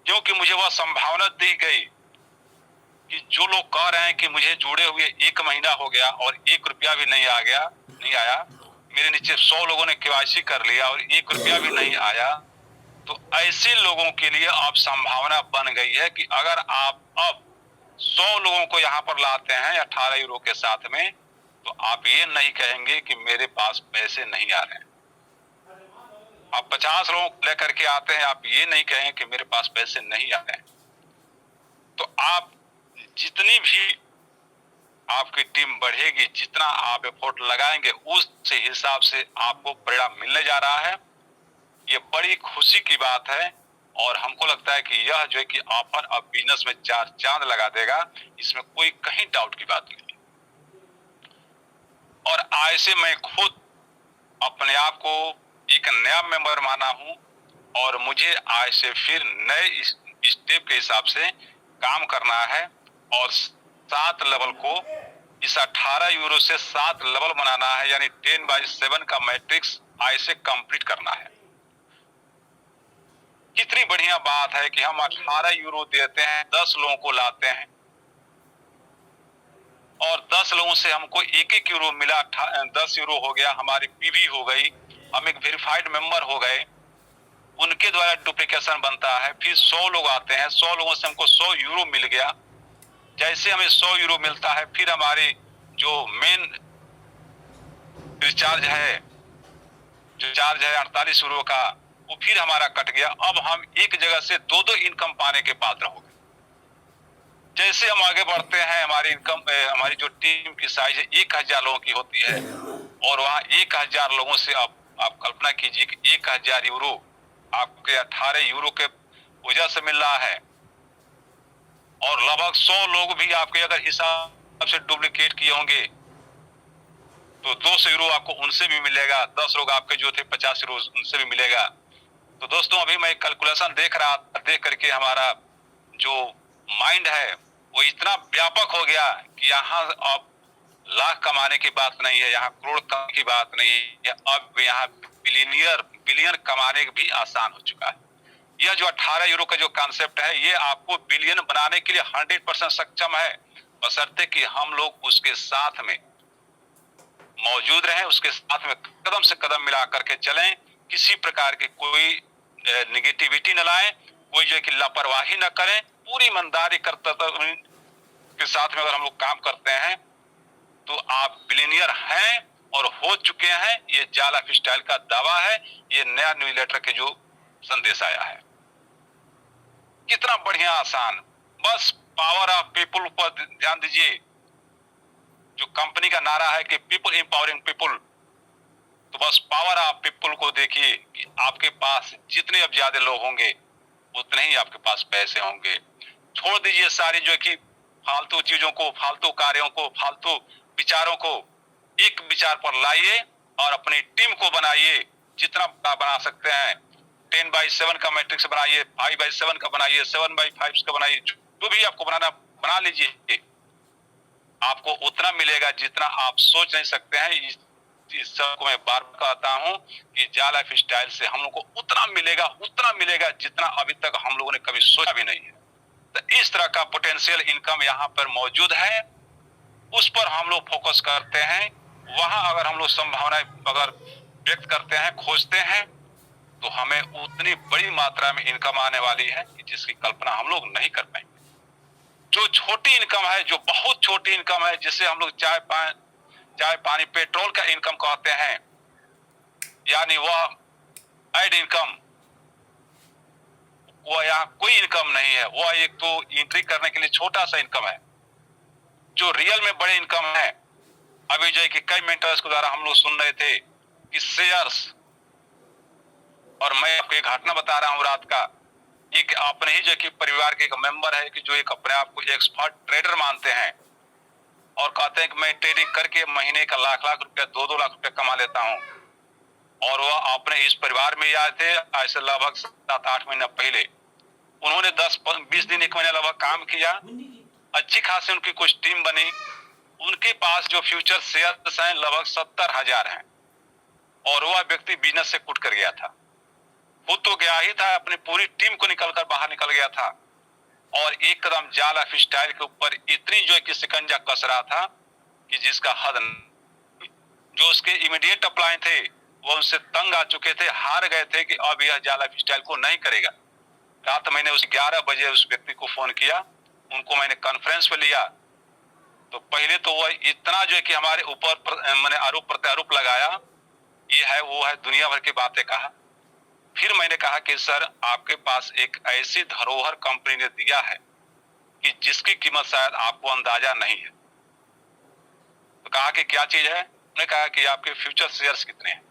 क्योंकि मुझे वह संभावना दी गई कि जो लोग कह रहे हैं कि मुझे जुड़े हुए 1 महीना हो गया और 1 रुपया भी नहीं आया, मेरे नीचे 100 लोगों ने केवाईसी कर लिया और 1 रुपया भी नहीं आया, तो ऐसे लोगों के लिए अब संभावना बन गई है कि अगर आप अब 100 लोगों को यहाँ पर लाते हैं 18 यूरो के साथ में, तो आप ये नहीं कहेंगे कि मेरे पास पैसे नहीं आ रहे हैं। आप 50 लोग लेकर के आते हैं, आप ये नहीं कहेंगे कि मेरे पास पैसे नहीं आ रहे हैं। तो आप जितनी भी आपकी टीम बढ़ेगी, जितना आप एफर्ट लगाएंगे, उस हिसाब से आपको परिणाम मिलने जा रहा है। ये बड़ी खुशी की बात है और हमको लगता है कि यह जो है कि ऑफर अब बिजनेस में 4 चांद लगा देगा, इसमें कोई कहीं डाउट की बात नहीं। और आज से मैं खुद अपने आप को एक नया मेंबर माना हूं और मुझे आज से फिर नए स्टेप के हिसाब से काम करना है और 7 लेवल को इस 18 यूरो से 7 लेवल बनाना है, यानी 10/7 का मैट्रिक्स आज से कंप्लीट करना है। कितनी बढ़िया बात है कि हम 18 यूरो देते हैं, 10 लोगों को लाते हैं और 10 लोगों से हमको 1-1 यूरो मिला, 10 यूरो हो गया, हमारी पीवी हो गई, हम एक वेरीफाइड मेंबर हो गए, उनके द्वारा डुप्लीकेशन बनता है। फिर 100 लोग आते हैं, 100 लोगों से हमको 100 यूरो मिल गया। जैसे हमें 100 यूरो मिलता है, फिर हमारी जो मेन रिचार्ज है, जो चार्ज है 48 यूरो का, वो फिर हमारा कट गया। अब हम एक जगह से 2-2 इनकम पाने के पात्र हो गए। जैसे हम आगे बढ़ते हैं, हमारी इनकम, हमारी जो टीम की साइज 1000 लोगों की होती है और वहां 1000 लोगों से अब आप कल्पना कीजिए कि 1000 यूरो आपके 18 यूरो के वजह से मिल रहा है, और लगभग 100 लोग भी आपके अगर हिसाब से डुप्लीकेट किए होंगे तो 200 यूरो आपको उनसे भी मिलेगा, 10 लोग आपके जो थे 50 यूरो उनसे भी मिलेगा। तो दोस्तों अभी मैं कैलकुलेशन देख करके हमारा जो माइंड है वो इतना व्यापक हो गया कि यहाँ अब लाख कमाने की बात नहीं है, यहाँ करोड़ कमाने की बात नहीं है, अब यहाँ बिलियन कमाने भी आसान हो चुका है। यह जो 18 यूरो का जो कॉन्सेप्ट है ये आपको बिलियन बनाने के लिए 100% सक्षम है, बशर्ते कि हम लोग उसके साथ में मौजूद रहें, उसके साथ में कदम से कदम मिला करके चलें, किसी प्रकार की कोई निगेटिविटी न लाएं, कोई जो है कि लापरवाही न करें, पूरी ईमानदारी कर्तव्य के साथ में अगर हम लोग काम करते हैं तो आप बिलियनियर हैं और हो चुके हैं। ये जाल लाइफस्टाइल का दावा है, ये नया न्यूज़लेटर के जो संदेश आया है, कितना बढ़िया आसान, बस पावर ऑफ पीपुल पर ध्यान दीजिए। जो कंपनी का नारा है कि पीपल एम्पावरिंग पीपुल, तो बस पावर ऑफ पीपुल को देखिए कि आपके पास जितने अब ज्यादा लोग होंगे उतने ही आपके पास पैसे होंगे। छोड़ दीजिए सारी जो कि फालतू चीजों को, फालतू कार्यों को, फालतू विचारों को, एक विचार पर लाइए और अपनी टीम को बनाइए, जितना बना सकते हैं। 10x7 का मैट्रिक्स बनाइए, 5x7 का बनाइए, 7x5 का बनाइए, जो भी आपको बनाना बना लीजिए, आपको उतना मिलेगा जितना आप सोच नहीं सकते हैं। इस सबको मैं बार कहता हूं कि जाल लाइफस्टाइल से हम लोग को उतना मिलेगा जितना अभी तक हम लोगों ने कभी सोचा भी नहीं है। तो इस तरह का पोटेंशियल इनकम यहाँ पर मौजूद है, उस पर हम लोग फोकस करते हैं। वहां अगर हम लोग संभावनाएं अगर व्यक्त करते हैं, खोजते हैं, तो हमें उतनी बड़ी मात्रा में इनकम आने वाली है कि जिसकी कल्पना हम लोग नहीं कर पाएंगे। जो छोटी इनकम है, जो बहुत छोटी इनकम है, जिसे हम लोग चाय पानी पेट्रोल का इनकम कहते हैं, यानी वह एड इनकम, वह यहाँ कोई इनकम नहीं है, वह एक तो एंट्री करने के लिए छोटा सा इनकम है। जो रियल में बड़े इनकम है, अभी जो है कि कई मेंटर्स के द्वारा हम लोग सुन रहे थे कि शेयर्स, और मैं आपको एक घटना बता रहा हूं रात का, एक अपने ही जो कि परिवार के एक मेंबर है कि जो एक अपने आप को एक्सपर्ट ट्रेडर मानते हैं और कहते हैं कि मैं ट्रेडिंग करके महीने का लाख रुपया, 2 लाख रुपया कमा लेता हूं। और वह अपने इस परिवार में आए थे ऐसे लगभग 7-8 महीने पहले। उन्होंने 10-20 दिन, 1 महीना लगभग काम किया, अच्छी खासी उनकी कुछ टीम बनी। उनके पास जो फ्यूचर शेयर्स हैं लगभग 70,000 हैं, और वह व्यक्ति बिजनेस से कुट कर गया था। वो तो गया ही था, अपनी पूरी टीम को निकलकर बाहर निकल गया था, और एक कदम जाल लाइफस्टाइल के ऊपर इतनी जो है कि शिकंजा कस रहा था कि जिसका हद नहीं। जो उसके इमीडिएट अप्लाई थे वो उनसे तंग आ चुके थे, हार गए थे कि अब यह जाल लाइफस्टाइल को नहीं करेगा। रात मैंने उस 11 बजे उस व्यक्ति को फोन किया, उनको मैंने कॉन्फ्रेंस पे लिया। तो पहले तो वह इतना जो है कि हमारे ऊपर मैंने आरोप प्रत्यारोप लगाया, ये है वो है, दुनिया भर की बातें कहा। फिर मैंने कहा कि सर आपके पास एक ऐसी धरोहर कंपनी ने दिया है कि जिसकी कीमत शायद आपको अंदाजा नहीं है। तो कहा कि क्या चीज है? मैंने कहा कि आपके फ्यूचर शेयर्स कितने हैं।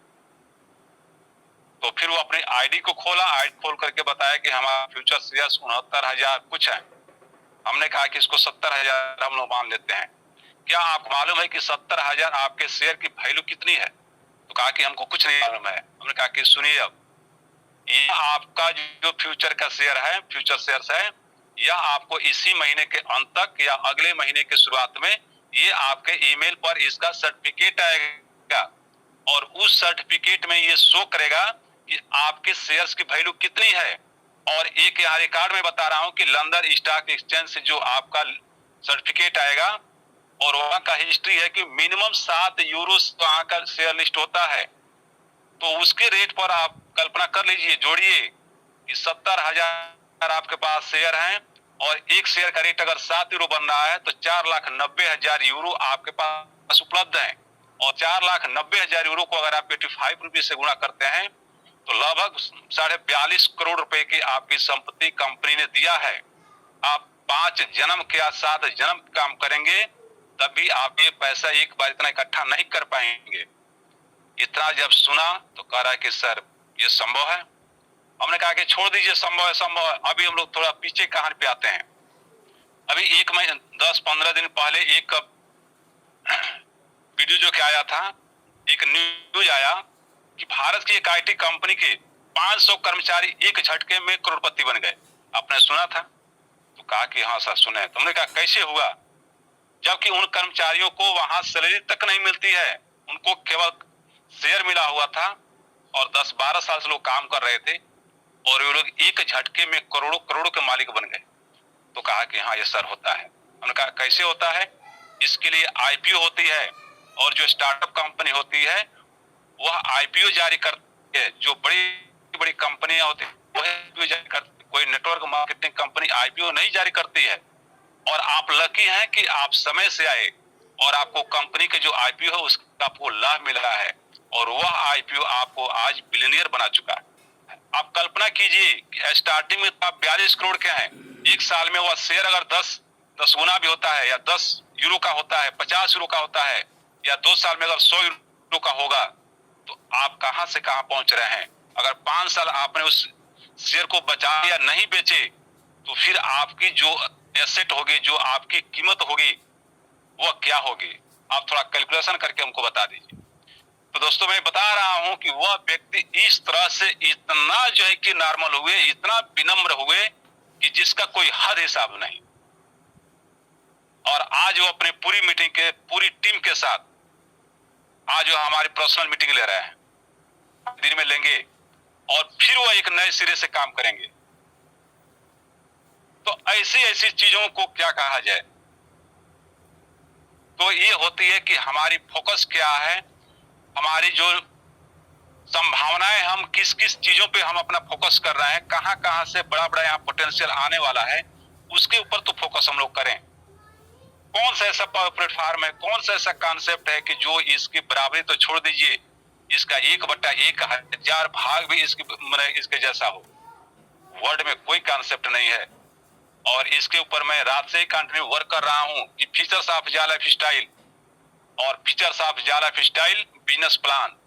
तो फिर वो अपनी आईडी को खोला, आईडी खोल करके बताया कि हमारा फ्यूचर शेयर्स 69,000 कुछ है। हमने कहा कि इसको 70,000 हम लोग मान लेते हैं। क्या आपको मालूम है कि 70,000 आपके शेयर की वैल्यू कितनी है? तो कहा कि हमको कुछ नहीं मालूम है। हमने कहा कि सुनिए, अब ये आपका जो फ्यूचर का शेयर है, फ्यूचर शेयर्स है, यह आपको इसी महीने के अंत तक या अगले महीने के शुरुआत में ये आपके ईमेल पर इसका सर्टिफिकेट आएगा, और उस सर्टिफिकेट में ये शो करेगा कि आपके शेयर्स की वैल्यू कितनी है। और एक यहाँ रिकॉर्ड में बता रहा हूं कि लंदन स्टॉक एक्सचेंज से जो आपका सर्टिफिकेट आएगा, और वहां का हिस्ट्री है कि मिनिमम 7 यूरो वहां का शेयर लिस्ट होता है। तो उसके रेट पर आप कल्पना कर लीजिए, जोड़िए कि 70,000 आपके पास शेयर हैं, और एक शेयर का रेट अगर 7 यूरो बन रहा है तो 4,90,000 यूरो आपके पास उपलब्ध है। और 4,90,000 यूरो को अगर आप 85 रुपये से गुणा करते हैं तो लगभग 42.5 करोड़ रुपए की आपकी संपत्ति कंपनी ने दिया है। आप 5 जन्म के 7 जन्म काम करेंगे तभी आप ये पैसा एक बार इतना इकट्ठा नहीं कर पाएंगे। इतना जब सुना तो कह रहा है कि सर ये संभव है। हमने कहा कि छोड़ दीजिए, संभव है संभव है। अभी हम लोग थोड़ा पीछे कहानी पे आते हैं। अभी 10-15 दिन पहले एक वीडियो जो क्या आया था, एक न्यूज आया कि भारत की एक आईटी कंपनी के 500 कर्मचारी एक झटके में करोड़पति बन गए। आपने सुना था? तो कहा कि हाँ सर सुने। तो हमने कहा कैसे हुआ, जबकि उन कर्मचारियों को वहां सैलरी तक नहीं मिलती है, उनको केवल शेयर मिला हुआ था और 10-12 साल से लोग काम कर रहे थे और वे लोग एक झटके में करोड़ों करोड़ों के मालिक बन गए। तो कहा कि हाँ ये सर होता है। हमने कहा कैसे होता है? इसके लिए आईपीओ होती है और जो स्टार्टअप कंपनी होती है वह आईपीओ जारी करती है। जो बड़ी बड़ी कंपनियां होती है वह आईपीओ जारी करती है, कोई नेटवर्क मार्केटिंग कंपनी आईपीओ नहीं जारी करती है। और आप लकी हैं कि आप समय से आए और आपको कंपनी के जो आईपीओ है उसका आपको लाभ मिल रहा है और वह आईपीओ आपको आज बिलियनियर बना चुका है। आप कल्पना कीजिए कि स्टार्टिंग में आप 42 करोड़ के हैं, एक साल में वह शेयर अगर 10 गुना भी होता है या 10 यूरो का होता है, 50 यूरो का होता है या 2 साल में अगर 100 यूरो का होगा तो आप कहां से कहां पहुंच रहे हैं। अगर 5 साल आपने उस शेयर को बचा या नहीं बेचे तो फिर आपकी जो एसेट होगी, जो आपकी कीमत होगी वह क्या होगी? आप थोड़ा कैलकुलेशन करके हमको बता दीजिए। तो दोस्तों मैं बता रहा हूं कि वह व्यक्ति इस तरह से इतना जो है कि नॉर्मल हुए, इतना विनम्र हुए कि जिसका कोई हद हिसाब नहीं। और आज वो अपने पूरी टीम के साथ आज वो हमारी पर्सनल मीटिंग ले रहे हैं, दिन में लेंगे और फिर वो एक नए सिरे से काम करेंगे। तो ऐसी ऐसी चीजों को क्या कहा जाए? तो ये होती है कि हमारी फोकस क्या है, हमारी जो संभावनाएं, हम किस किस चीजों पे हम अपना फोकस कर रहे हैं, कहां कहां से बड़ा बड़ा यहाँ पोटेंशियल आने वाला है, उसके ऊपर तो फोकस हम लोग करें। कौन सा ऐसा प्लेटफॉर्म है, कौन सा ऐसा कॉन्सेप्ट है कि जो इसकी बराबरी तो छोड़ दीजिए, इसका 1/1000 भाग भी इसके जैसा हो। वर्ल्ड में कोई कॉन्सेप्ट नहीं है। और इसके ऊपर मैं रात से ही कंटिन्यू वर्क कर रहा हूं कि फीचर्स ऑफ जा लाइफ स्टाइल और फीचर्स ऑफ जा लाइफ स्टाइल बिजनेस प्लान,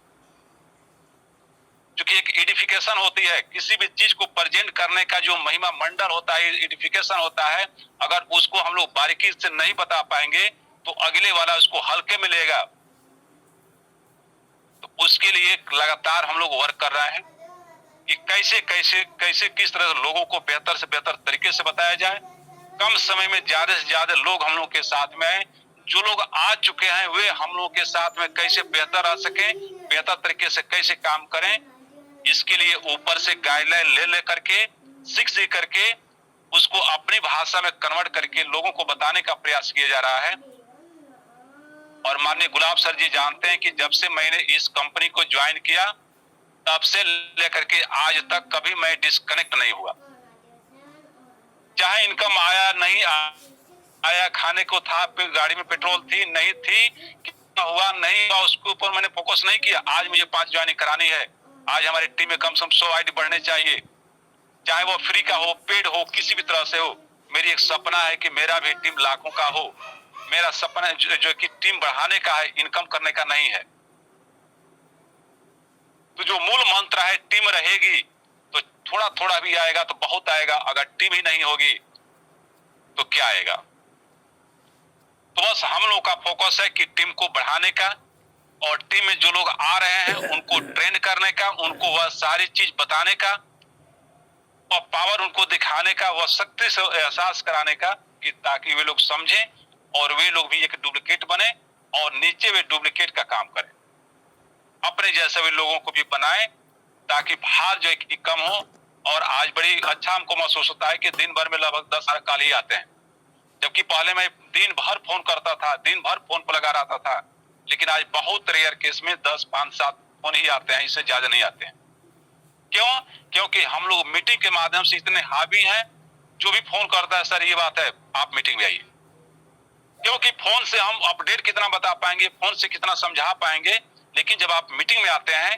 जो कि एक एडिफिकेशन होती है। किसी भी चीज को प्रेजेंट करने का जो महिमा मंडल होता है, एडिफिकेशन होता है, अगर उसको हम लोग बारीकी से नहीं बता पाएंगे तो अगले वाला उसको हल्के में लेगा। तो उसके लिए लगातार हम लोग वर्क कर रहे हैं कि कैसे कैसे कैसे किस तरह लोगों को बेहतर से बेहतर तरीके से बताया जाए, कम समय में ज्यादा से ज्यादा लोग हम लोग के साथ में आए। जो लोग आ चुके हैं वे हम लोग के साथ में कैसे बेहतर आ सके, बेहतर तरीके से कैसे काम करें, इसके लिए ऊपर से गाइडलाइन ले करके सीख करके उसको अपनी भाषा में कन्वर्ट करके लोगों को बताने का प्रयास किया जा रहा है। और माननीय गुलाब सर जी जानते हैं कि जब से मैंने इस कंपनी को ज्वाइन किया तब से लेकर के आज तक कभी मैं डिस्कनेक्ट नहीं हुआ। चाहे इनकम आया नहीं आया, खाने को था, गाड़ी में पेट्रोल थी नहीं थी, कितना हुआ नहीं हुआ, उसके ऊपर मैंने फोकस नहीं किया। आज मुझे 5 ज्वाइनिंग करानी है, आज हमारी टीम में कम से कम 100 आईडी बढ़ने चाहिए, चाहे वो फ्री का हो, पेड हो, किसी भी तरह से हो। मेरी एक सपना है कि मेरा भी टीम लाखों का हो। मेरा सपना जो कि टीम बढ़ाने का है, इनकम करने का नहीं है। तो जो मूल मंत्र है, टीम रहेगी तो थोड़ा थोड़ा भी आएगा तो बहुत आएगा, अगर टीम ही नहीं होगी तो क्या आएगा। तो बस हम लोग का फोकस है कि टीम को बढ़ाने का और टीम में जो लोग आ रहे हैं उनको ट्रेन करने का, उनको वह सारी चीज बताने का और पावर उनको दिखाने का, वह शक्ति से एहसास कराने का, कि ताकि वे लोग समझें और वे लोग भी एक डुप्लीकेट बने और नीचे वे डुप्लीकेट का काम करें, अपने जैसे वे लोगों को भी बनाएं ताकि भार जो है कम हो। और आज बड़ी अच्छा हमको महसूस होता है कि दिन भर में लगभग 10 कॉल ही आते हैं, जबकि पहले मैं दिन भर फोन करता था, दिन भर फोन पर लगा रहता था, लेकिन आज बहुत रेयर केस में 10, 5, 7 फोन ही आते हैं, इससे ज्यादा नहीं आते हैं। क्यों? क्योंकि हम लोग मीटिंग के माध्यम से इतने हावी हैं, जो भी फोन करता है सर ये बात है आप मीटिंग में आइए, क्योंकि फोन से हम अपडेट कितना बता पाएंगे, फोन से कितना समझा पाएंगे, लेकिन जब आप मीटिंग में आते हैं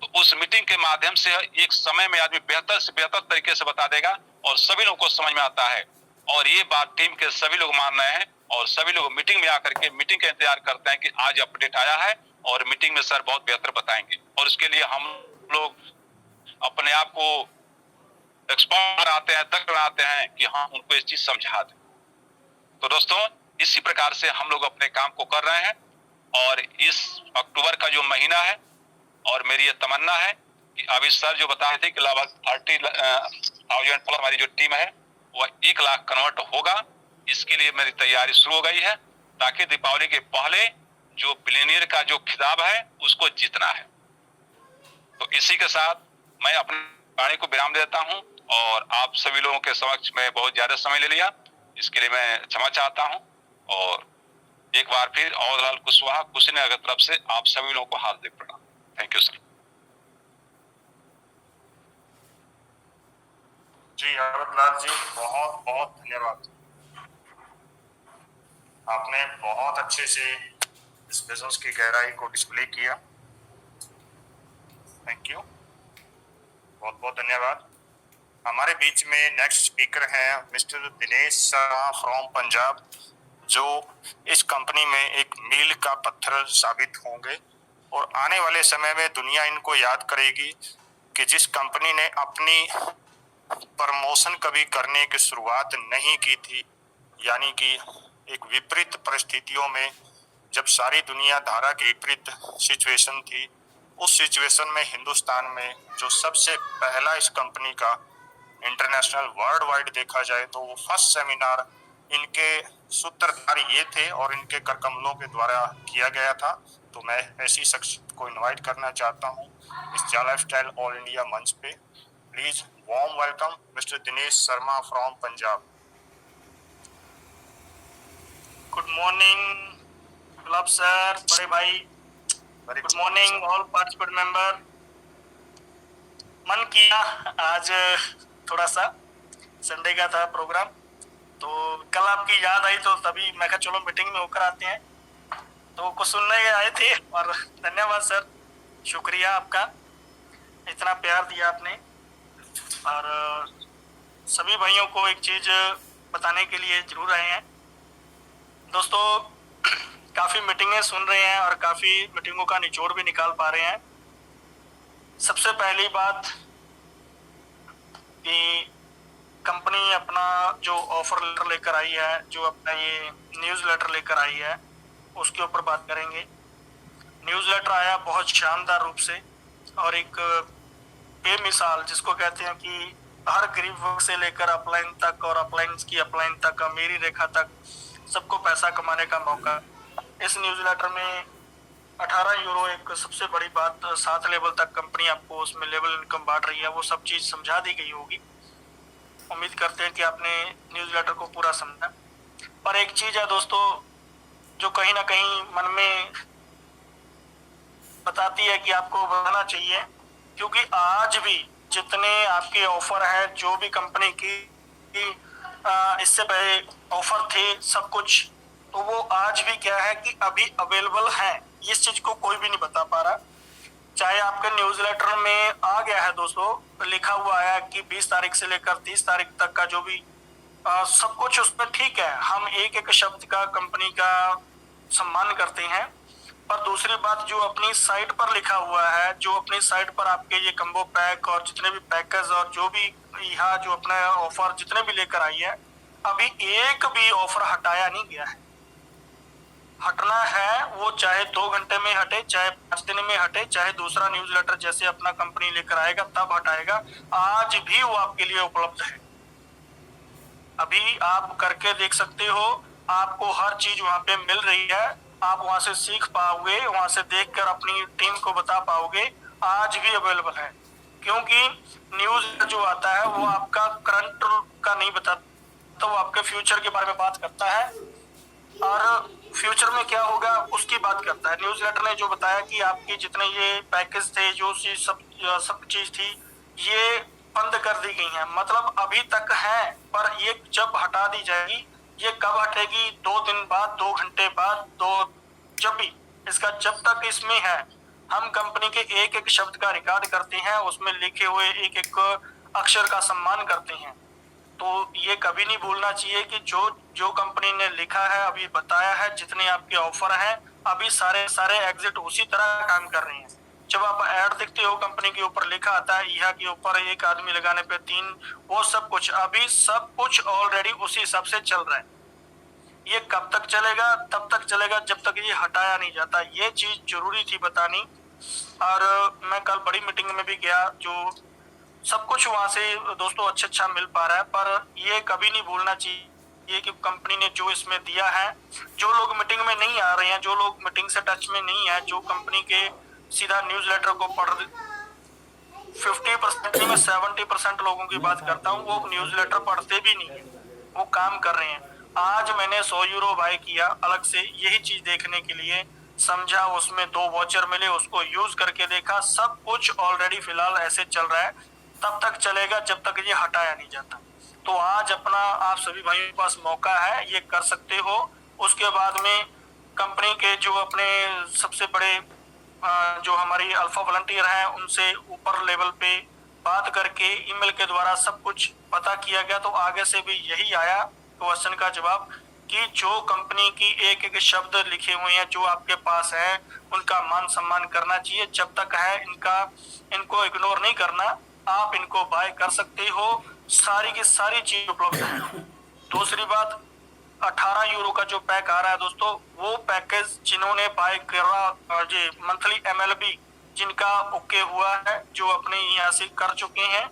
तो उस मीटिंग के माध्यम से एक समय में आदमी बेहतर से बेहतर तरीके से बता देगा और सभी लोगों को समझ में आता है। और ये बात टीम के सभी लोग मान रहे हैं और सभी लोग मीटिंग में आकर के मीटिंग का इंतजार करते हैं कि आज अपडेट आया है और मीटिंग में सर बहुत बेहतर बताएंगे, और उसके लिए हम लोग अपने आप को एक्सपर्ट बनाते हैं, तक बनाते हैं कि हम उनको इस चीज समझा दें। तो दोस्तों, इसी प्रकार से हम लोग अपने काम को कर रहे हैं, और इस अक्टूबर का जो महीना है, और मेरी ये तमन्ना है कि अभी सर जो बता रहे थे कि लगभग 30,000 प्लस हमारी जो टीम है वह 1 लाख कन्वर्ट होगा। इसके लिए मेरी तैयारी शुरू हो गई है, ताकि दीपावली के पहले जो बिलियनियर का जो खिताब है उसको जीतना है। तो इसी के साथ मैं अपनी वाणी को विराम देता हूं, और आप सभी लोगों के समक्ष में बहुत ज्यादा समय ले लिया, इसके लिए मैं क्षमा चाहता हूं। और एक बार फिर अवधलाल कुशवाहा, कुशीनगर तरफ से आप सभी लोगों को हार्दिक प्रणाम। Thank you sir. जी अवधलाल जी, बहुत बहुत धन्यवाद। आपने बहुत अच्छे से इस बिजनेस की गहराई को डिस्प्ले किया। थैंक यू, बहुत बहुत धन्यवाद। हमारे बीच में नेक्स्ट स्पीकर हैं मिस्टर दिनेश शर्मा फ्रॉम पंजाब, जो इस कंपनी में एक मील का पत्थर साबित होंगे, और आने वाले समय में दुनिया इनको याद करेगी कि जिस कंपनी ने अपनी प्रमोशन कभी करने की शुरुआत नहीं की थी, यानी कि एक विपरीत परिस्थितियों में जब सारी दुनिया धारा के विपरीत सिचुएशन थी, उस सिचुएशन में हिंदुस्तान में जो सबसे पहला इस कंपनी का इंटरनेशनल वर्ल्ड वाइड देखा जाए तो वो फर्स्ट सेमिनार इनके सूत्रधार ये थे और इनके करकमलों के द्वारा किया गया था। तो मैं ऐसी शख्सियत को इनवाइट करना चाहता हूँ इस जा लाइफस्टाइल ऑल इंडिया मंच पे। Please warm welcome mister Dinesh Sharma from Punjab. Good morning gulab sir, बड़े भाई, good morning all participant member. मन किया आज थोड़ा सा, संडे का था प्रोग्राम, तो कल आपकी याद आई तो तभी मैं कहा चलो मीटिंग में होकर आते हैं, तो कुछ सुनने आए थे। और धन्यवाद सर, शुक्रिया आपका, इतना प्यार दिया आपने। और सभी भाइयों को एक चीज बताने के लिए जरूर आए हैं दोस्तों। काफी मीटिंगें सुन रहे हैं और काफी मीटिंगों का निचोड़ भी निकाल पा रहे हैं। सबसे पहली बात कि कंपनी अपना जो ऑफर लेटर लेकर आई है, जो अपना ये न्यूज़ लेटर लेकर आई है, उसके ऊपर बात करेंगे। न्यूज़ लेटर आया बहुत शानदार रूप से, और एक बेमिसाल जिसको कहते हैं कि हर गरीब वर्ग से लेकर अपलाइन तक और अपलाइन की अपलाइन तक, अमीरी रेखा तक सबको पैसा कमाने का मौका। इस न्यूज़ लेटर में 18 यूरो एक सबसे बड़ी बात, 7 लेवल तक कंपनी आपको उसमें लेवल इनकम बांट रही है, वो सब चीज़ समझा दी गई होगी। उम्मीद करते हैं कि आपने न्यूज़ लेटर को पूरा समझा। पर एक चीज़ है दोस्तों जो कहीं ना कहीं मन में बताती है कि आपको बढ़ाना चाहिए, क्योंकि आज भी जितने आपके ऑफर है, जो भी कंपनी की इससे पहले ऑफर थे सब कुछ, तो वो आज भी क्या है कि अभी अवेलेबल है। इस चीज को कोई भी नहीं बता पा रहा। चाहे आपके न्यूज़ लेटर में आ गया है दोस्तों, लिखा हुआ है कि 20 तारीख से लेकर 30 तारीख तक का जो भी सब कुछ उसमें ठीक है, हम एक एक शब्द का कंपनी का सम्मान करते हैं। पर दूसरी बात, जो अपनी साइट पर लिखा हुआ है, जो अपनी साइट पर आपके ये कम्बो पैक और जितने भी पैकेज और जो भी यहाँ जो अपना ऑफर जितने भी लेकर आई है, अभी एक भी ऑफर हटाया नहीं गया है। हटना है वो चाहे 2 घंटे में हटे, चाहे 5 दिन में हटे, चाहे दूसरा न्यूज़ लेटर जैसे अपना कंपनी लेकर आएगा तब हटाएगा। आज भी वो आपके लिए उपलब्ध है, अभी आप करके देख सकते हो। आपको हर चीज वहाँ पे मिल रही है, आप वहाँ से सीख पाओगे, वहाँ से देखकर अपनी टीम को बता पाओगे। आज भी अवेलेबल है, क्योंकि न्यूज़ जो आता है वो आपका करंट का नहीं बताता, तो वो आपके फ्यूचर के बारे में बात करता है और फ्यूचर में क्या होगा उसकी बात करता है। न्यूज़ लेटर ने जो बताया कि आपके जितने ये पैकेज थे, जो सब चीज थी, ये बंद कर दी गई है। मतलब अभी तक है, पर ये जब हटा दी जाएगी, ये कब हटेगी? 2 दिन बाद, 2 घंटे बाद, जब भी इसका, जब तक इसमें है, हम कंपनी के एक एक शब्द का रिकॉर्ड करते हैं, उसमें लिखे हुए एक एक अक्षर का सम्मान करते हैं। तो ये कभी नहीं भूलना चाहिए कि जो कंपनी ने लिखा है, अभी बताया है, जितने आपके ऑफर हैं, अभी सारे सारे एग्जिट उसी तरह काम कर रहे हैं। जब आप ऐड देखते हो कंपनी के ऊपर लिखा आता है यह के ऊपर एक आदमी लगाने पे 3, वो सब कुछ अभी सब कुछ ऑलरेडी उसी हिसाब से चल रहा है। ये कब तक चलेगा? तब तक चलेगा जब तक ये हटाया नहीं जाता। ये चीज जरूरी थी बतानी। और मैं कल बड़ी मीटिंग में भी गया, जो सब कुछ वहां से दोस्तों अच्छा मिल पा रहा है, पर ये कभी नहीं भूलना चाहिए कि कंपनी ने जो इसमें दिया है, जो लोग मीटिंग में नहीं आ रहे हैं, जो लोग मीटिंग से टच में नहीं है, जो कंपनी के सीधा न्यूज़लेटर को पढ़ 50% नहीं, मैं 70% लोगों की बात करता हूँ, वो न्यूज़लेटर पढ़ते भी नहीं है, वो काम कर रहे हैं। आज मैंने 100 यूरो बाय किया अलग से यही चीज देखने के लिए, समझा, उसमें 2 वॉचर मिले, उसको यूज करके देखा, सब कुछ ऑलरेडी फिलहाल ऐसे चल रहा है। तब तक चलेगा जब तक ये हटाया नहीं जाता। तो आज अपना आप सभी भाइयों के पास मौका है, ये कर सकते हो। उसके बाद में कंपनी के जो अपने सबसे बड़े जो हमारी अल्फा वॉलंटियर हैं उनसे ऊपर लेवल पे बात करके ईमेल के द्वारा सब कुछ पता किया गया। तो आगे से भी यही आया क्वेश्चन का जवाब कि जो कंपनी की एक एक शब्द लिखे हुए हैं जो आपके पास है उनका मान सम्मान करना चाहिए। जब तक है इनको इग्नोर नहीं करना, आप इनको बाय कर सकते हो, सारी की सारी चीज उपलब्ध है। दूसरी बात, 18 यूरो का जो पैक आ रहा है दोस्तों, वो पैकेज जिन्होंने बाय करा जी मंथली MLB जिनका ओके हुआ है, जो अपने यहाँ से कर चुके हैं,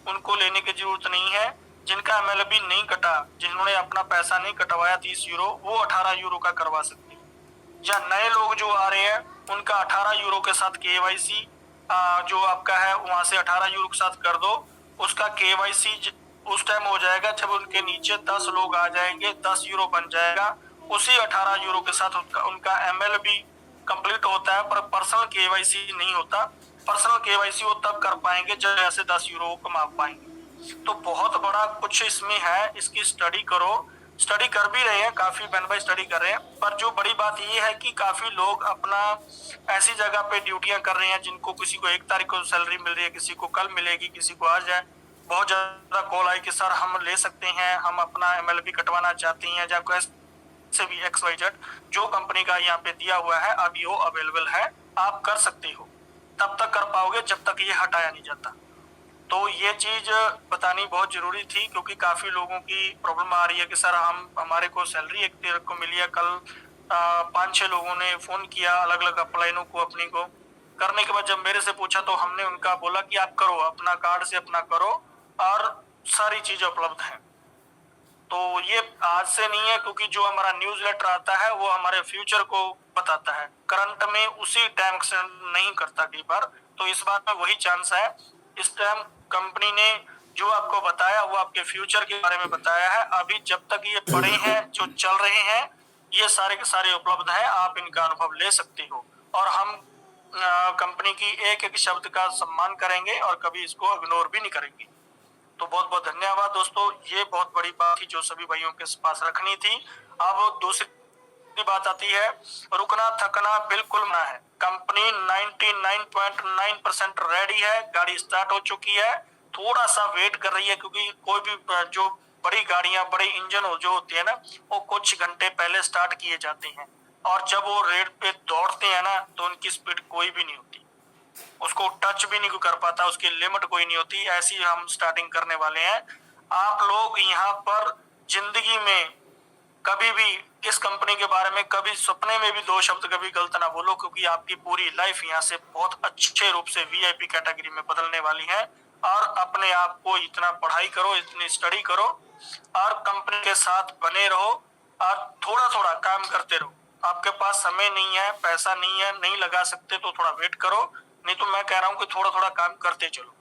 उनको लेने की जरूरत नहीं है। जिनका MLB नहीं कटा, जिन्होंने अपना पैसा नहीं कटवाया 30 यूरो, वो 18 यूरो का करवा सकते हैं। या नए लोग जो आ रहे हैं उनका 18 यूरो के साथ KYC जो आपका है वहां से 18 यूरो के साथ कर दो, उसका KYC उस टाइम हो जाएगा जब उनके नीचे 10 लोग आ जाएंगे, 10 यूरो बन जाएगा। उसी 18 यूरो के साथ उनका MLB कंप्लीट होता है, पर पर्सनल KYC नहीं होता। पर्सनल KYC वो तब कर पाएंगे जब ऐसे 10 यूरो कमा पाएंगे। तो बहुत बड़ा कुछ इसमें है, इसकी स्टडी करो। स्टडी कर भी रहे हैं, काफी बहन भाई स्टडी कर रहे हैं, पर जो बड़ी बात ये है कि काफी लोग अपना ऐसी जगह पे ड्यूटियां कर रहे हैं जिनको किसी को 1 तारीख को सैलरी मिल रही है, किसी को कल मिलेगी, किसी को आज है। बहुत ज्यादा कॉल आई कि सर हम ले सकते हैं, हम अपना MLB कटवाना चाहते हैं, या कैसे भी XYZ जो कंपनी का यहाँ पे दिया हुआ है अभी वो अवेलेबल है, आप कर सकते हो। तब तक कर पाओगे जब तक ये हटाया नहीं जाता। तो ये चीज बतानी बहुत जरूरी थी, क्योंकि काफी लोगों की प्रॉब्लम आ रही है कि सर हमारे को सैलरी 1 तारीख को मिली है, कल 5-6 लोगों ने फोन किया अलग अलग अपलाइनों को, अपनी को करने के बाद जब मेरे से पूछा तो हमने उनका बोला कि आप करो, अपना कार्ड से अपना करो और सारी चीजें उपलब्ध हैं। तो ये आज से नहीं है, क्योंकि जो हमारा न्यूज़लेटर आता है वो हमारे फ्यूचर को बताता है, करंट में उसी टाइम से नहीं करता कई बार। तो इस बात में वही चांस है, इस टाइम कंपनी ने जो आपको बताया वो आपके फ्यूचर के बारे में बताया है। अभी जब तक ये पड़े हैं, जो चल रहे हैं, ये सारे के सारे उपलब्ध हैं, आप इनका अनुभव ले सकते हो। और हम कंपनी की एक एक शब्द का सम्मान करेंगे और कभी इसको इग्नोर भी नहीं करेंगे। तो बहुत बहुत धन्यवाद दोस्तों, ये बहुत बड़ी बात थी जो सभी भाइयों के पास रखनी थी। अब दूसरी बात आती है, रुकना थकना बिल्कुल मना है। कंपनी 99.9% रेडी है, गाड़ी स्टार्ट हो चुकी है, थोड़ा सा वेट कर रही है, क्योंकि कोई भी जो बड़ी गाड़ियां, बड़े इंजन जो होते हैं ना, वो कुछ घंटे पहले स्टार्ट किए जाते हैं, और जब वो रेड पे दौड़ते हैं ना तो उनकी स्पीड कोई भी नहीं होती, उसको टच भी नहीं कर पाता, उसकी लिमिट कोई नहीं होती। ऐसी हम स्टार्टिंग करने वाले हैं। आप लोग यहाँ पर जिंदगी में कभी भी इस कंपनी के बारे में कभी सपने में भी 2 शब्द कभी गलत ना बोलो, क्योंकि आपकी पूरी लाइफ यहाँ से बहुत अच्छे रूप से VIP कैटेगरी में बदलने वाली है। और अपने आप को इतना पढ़ाई करो, इतनी स्टडी करो और कंपनी के साथ बने रहो, और थोड़ा थोड़ा काम करते रहो। आपके पास समय नहीं है, पैसा नहीं है, नहीं लगा सकते तो थोड़ा वेट करो, नहीं तो मैं कह रहा हूँ कि थोड़ा थोड़ा काम करते चलो।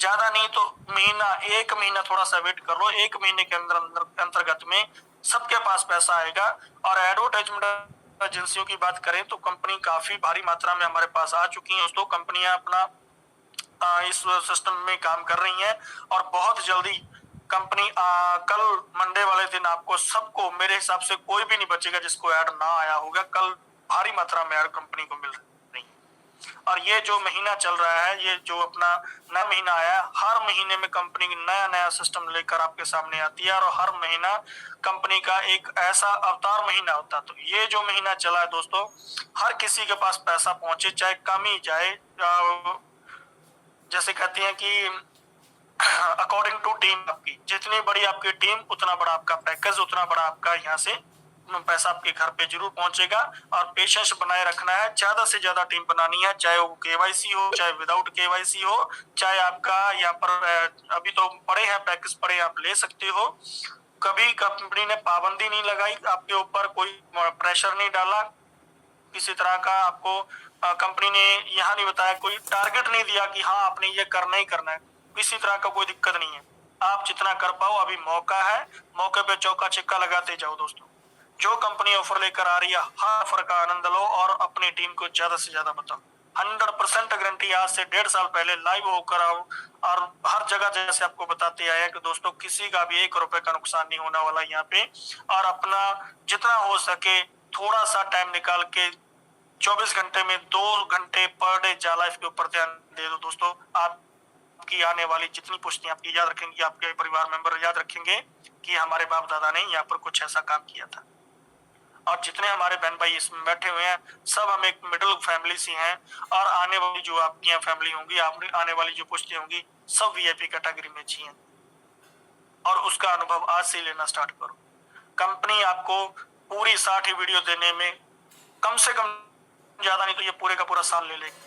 ज्यादा नहीं तो महीना, 1 महीना थोड़ा सा वेट कर लो, 1 महीने के अंतर्गत में सबके पास पैसा आएगा। और एडवर्टाइजमेंट एजेंसियों की बात करें तो कंपनी काफी भारी मात्रा में हमारे पास आ चुकी हैं दोस्तों। कंपनियां अपना इस सिस्टम में काम कर रही हैं, और बहुत जल्दी कंपनी कल मंडे वाले दिन आपको सबको, मेरे हिसाब से कोई भी नहीं बचेगा जिसको ऐड ना आया होगा। कल भारी मात्रा में ऐड कंपनी को मिल रही है। और ये जो महीना चल रहा है, ये जो अपना नया महीना आया, हर महीने में कंपनी नया नया सिस्टम लेकर आपके सामने आती है और हर महीना कंपनी का एक ऐसा अवतार महीना होता है। तो ये जो महीना चला है दोस्तों, हर किसी के पास पैसा पहुंचे, चाहे कम ही जाए, जैसे कहते हैं कि अकॉर्डिंग टू टीम, आपकी जितनी बड़ी आपकी टीम उतना बड़ा आपका पैकेज, उतना बड़ा आपका यहाँ से पैसा आपके घर पे जरूर पहुंचेगा। और पेशेंस बनाए रखना है, ज्यादा से ज्यादा टीम बनानी है, चाहे वो केवाईसी हो, चाहे विदाउट केवाईसी हो, चाहे आपका यहाँ पर अभी तो पड़े हैं पैकेज पड़े, आप ले सकते हो। कभी कंपनी ने पाबंदी नहीं लगाई आपके ऊपर, कोई प्रेशर नहीं डाला किसी तरह का, आपको कंपनी ने यहाँ नहीं बताया, कोई टारगेट नहीं दिया कि हाँ आपने ये करना ही करना है, किसी तरह का कोई दिक्कत नहीं है। आप जितना कर पाओ, अभी मौका है, मौके पे चौका छिक्का लगाते जाओ दोस्तों। जो कंपनी ऑफर लेकर आ रही है, हर ऑफर का आनंद लो और अपनी टीम को ज्यादा से ज्यादा बताओ। 100% गारंटी, आज से 1.5 साल पहले लाइव होकर आओ और हर जगह जैसे आपको बताते आए कि दोस्तों किसी का भी 1 रुपए का नुकसान नहीं होने वाला यहाँ पे। और अपना जितना हो सके थोड़ा सा टाइम निकाल के 24 घंटे में 2 घंटे पर डे जा लाइफ के ऊपर ध्यान दे दो दोस्तों। आपकी आने वाली जितनी पुश्तियां आपकी याद रखेंगी, आपके परिवार मेंबर याद रखेंगे कि हमारे बाप दादा ने यहाँ पर कुछ ऐसा काम किया था। और जितने हमारे बहन भाई इसमें बैठे हुए हैं, सब हम एक मिडिल फैमिली से हैं और आने वाली जो आपकी यहाँ फैमिली होंगी, आने वाली जो पुश्तियां होंगी, सब वीआईपी कैटेगरी में चाहिए। और उसका अनुभव आज से लेना स्टार्ट करो। कंपनी आपको पूरी 60 वीडियो देने में कम से कम, ज्यादा नहीं तो ये पूरे का पूरा साल ले लेगी,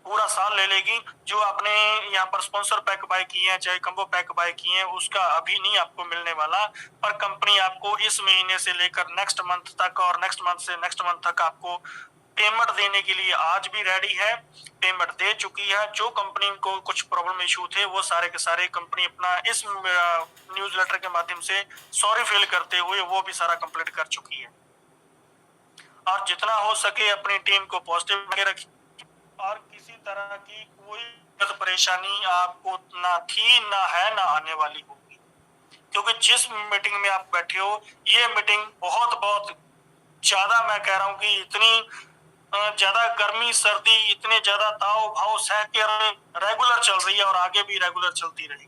पूरा साल ले लेगी। जो आपने यहाँ पर स्पॉन्सर पैक बाय किए हैं, चाहे कम्बो पैक बाय किए हैं, उसका अभी नहीं आपको मिलने वाला, पर कंपनी आपको इस महीने से लेकर नेक्स्ट मंथ तक और नेक्स्ट मंथ से नेक्स्ट मंथ तक आपको पेमेंट देने के लिए आज भी रेडी है, पेमेंट दे चुकी है। जो कंपनी को कुछ प्रॉब्लम इशू थे वो सारे के सारे कंपनी अपना इस न्यूज़लेटर के माध्यम से सॉरी फील करते हुए वो भी सारा कंप्लीट कर चुकी है। और जितना हो सके अपनी टीम को पॉजिटिव रखिए और किसी तरह की कोई परेशानी आपको ना थी, ना है, ना आने वाली होगी। क्योंकि जिस मीटिंग में आप बैठे हो, ये मीटिंग बहुत ज्यादा, मैं कह रहा हूँ कि इतनी ज्यादा गर्मी सर्दी, इतने ज्यादा ताव भाव सह के रेगुलर चल रही है और आगे भी रेगुलर चलती रहेगी।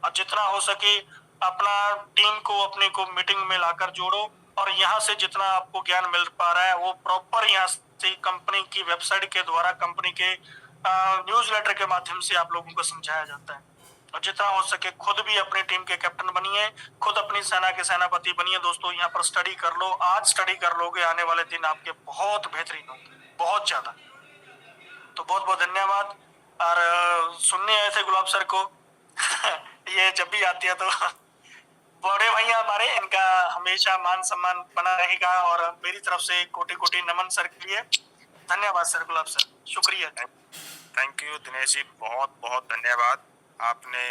और जितना हो सके अपना टीम को अपने को मीटिंग में लाकर जोड़ो और यहाँ से जितना आपको ज्ञान मिल पा रहा है वो प्रॉपर यहाँ से कंपनी की वेबसाइट के द्वारा, कंपनी के न्यूज़लेटर के माध्यम से आप लोगों को समझाया जाता है। और जितना हो सके खुद भी अपनी टीम के कैप्टन बनिए, खुद अपनी सेना के सेनापति बनिए दोस्तों। यहाँ पर स्टडी कर लो, आज स्टडी कर लोगे, आने वाले दिन आपके बहुत बेहतरीन होंगे, बहुत ज्यादा। तो बहुत धन्यवाद। और सुनने आए थे गुलाब सर को ये जब भी आती है तो बड़े भैया हमारे, इनका हमेशा मान सम्मान बना रहेगा और मेरी तरफ से कोटि नमन सर के लिए। धन्यवाद सर, गुलाब सर, शुक्रिया। थैंक यू दिनेश जी, बहुत धन्यवाद। आपने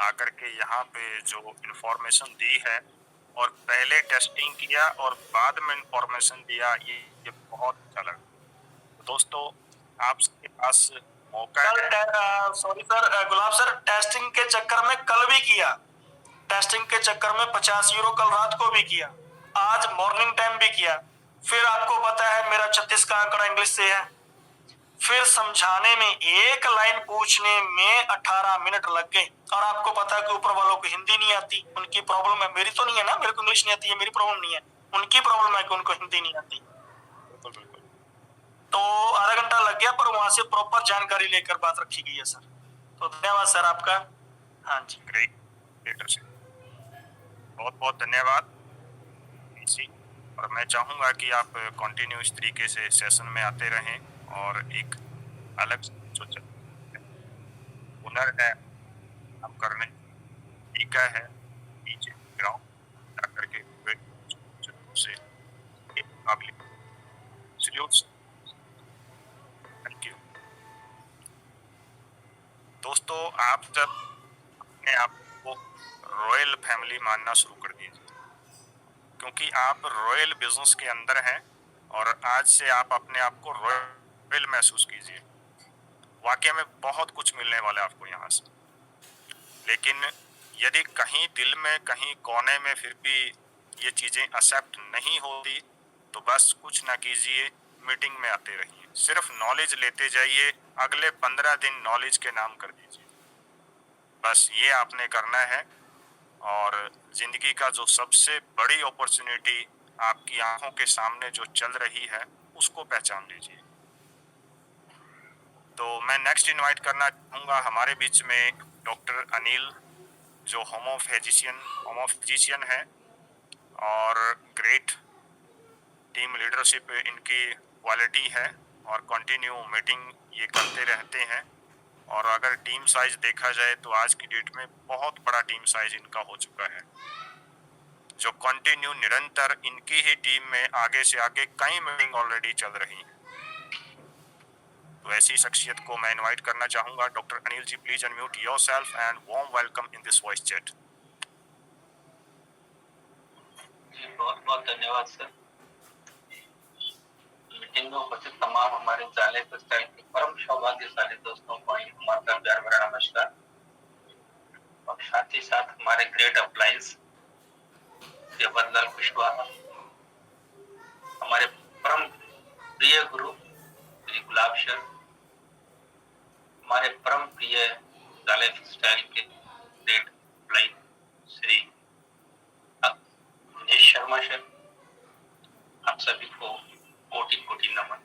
आकर के यहाँ पे जो इन्फॉर्मेशन दी है और पहले टेस्टिंग किया और बाद में इन्फॉर्मेशन दिया, ये बहुत अच्छा लगा। दोस्तों आपके पास मौका है। सॉरी सर, गुलाब सर, टेस्टिंग के चक्कर में कल भी किया, टेस्टिंग के चक्कर में 50 यूरो कल रात को भी किया, आज मॉर्निंग टाइम भी किया। फिर आपको पता है मेरा 36 का आंकड़ा इंग्लिश से है, फिर समझाने में एक लाइन पूछने में 18 मिनट लग गए। और आपको पता है कि ऊपर वालों को हिंदी नहीं आती, उनकी प्रॉब्लम है, मेरी तो नहीं है ना, मेरे को इंग्लिश नहीं आती है, मेरी प्रॉब्लम नहीं है, उनकी प्रॉब्लम है कि उनको हिंदी नहीं आती। तो आधा घंटा लग गया, पर वहां से प्रॉपर जानकारी लेकर बात रखी गई है सर। तो धन्यवाद सर आपका। हाँ जी, ग्रेट, बहुत धन्यवाद। और मैं चाहूंगा कि आप कंटिन्यू इस तरीके से सेशन में आते रहें और एक अलग जो हुनर है हम करने तरीका है नीचे ग्राउंड जाकर के से थैंक यू। दोस्तों आप जब अपने आप को रॉयल फैमिली मानना शुरू कर दीजिए, क्योंकि आप रॉयल बिजनेस के अंदर हैं और आज से आप अपने आप को रॉयल महसूस कीजिए। वाकई में बहुत कुछ मिलने वाला है आपको यहाँ से। लेकिन यदि कहीं दिल में, कहीं कोने में फिर भी ये चीज़ें एक्सेप्ट नहीं होती तो बस कुछ ना कीजिए, मीटिंग में आते रहिए। सिर्फ नॉलेज लेते जाइए, अगले 15 दिन नॉलेज के नाम कर दीजिए, बस ये आपने करना है। और जिंदगी का जो सबसे बड़ी अपॉर्चुनिटी आपकी आंखों के सामने जो चल रही है उसको पहचान लीजिए। तो मैं नेक्स्ट इनवाइट करना चाहूँगा हमारे बीच में डॉक्टर अनिल, जो होमोफिजिशियन है और ग्रेट टीम लीडरशिप इनकी क्वालिटी है और कंटिन्यू मीटिंग ये करते रहते हैं। और अगर टीम साइज देखा जाए तो आज की डेट में बहुत बड़ा टीम साइज इनका हो चुका है, जो कंटिन्यू निरंतर इनकी ही टीम में आगे से आगे कई मीटिंग ऑलरेडी चल रही हैं। तो ऐसी शख्सियत को मैं इनवाइट करना चाहूँगा। Doctor Anil ji, please unmute yourself and warm welcome in this voice chat. जी बहुत बहुत धन्यवाद सर। मीटिंग में उपस्थित तमाम हमारे जाले स्टाइल के परम सौभाग्यशाली दोस्तों को हमारा प्यार भरा नमस्कार। और साथ ही साथ हमारे ग्रेट अप्लायंस देवदलाल कुशवाहा, हमारे परम प्रिय गुरु श्री गुलाब सर, हमारे परम प्रिय जाले स्टाइल के great appliance Shri Dinesh Sharma sir, आप सभी को कोटि कोटि नमन।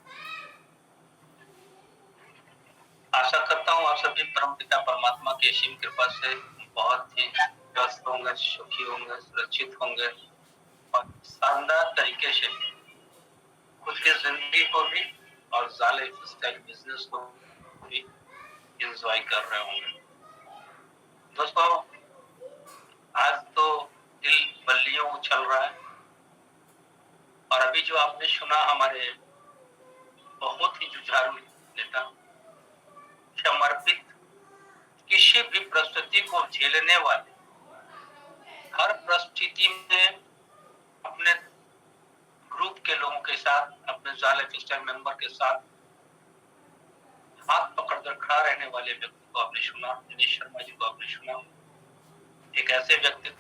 आशा करता हूँ आप सभी परमपिता परमात्मा की असीम कृपा से बहुत ही स्वस्थ होंगे, सुखी होंगे, सुरक्षित होंगे और शानदार तरीके से खुद की जिंदगी को भी और जाले स्टाइल बिजनेस को भी एंजॉय कर रहे होंगे। दोस्तों, आज तो दिल बल्लियों उछल रहा है और अभी जो आपने सुना हमारे बहुत ही जुझारू नेता, समर्पित, किसी भी परिस्थिति को झेलने वाले, हर परिस्थिति में अपने ग्रुप के लोगों के साथ, अपने जाले फिस्टल मेंबर के साथ हाथ पकड़कर खड़ा रहने वाले व्यक्ति को आपने सुना, दिनेश शर्मा जी को आपने सुना। एक ऐसा व्यक्तित्व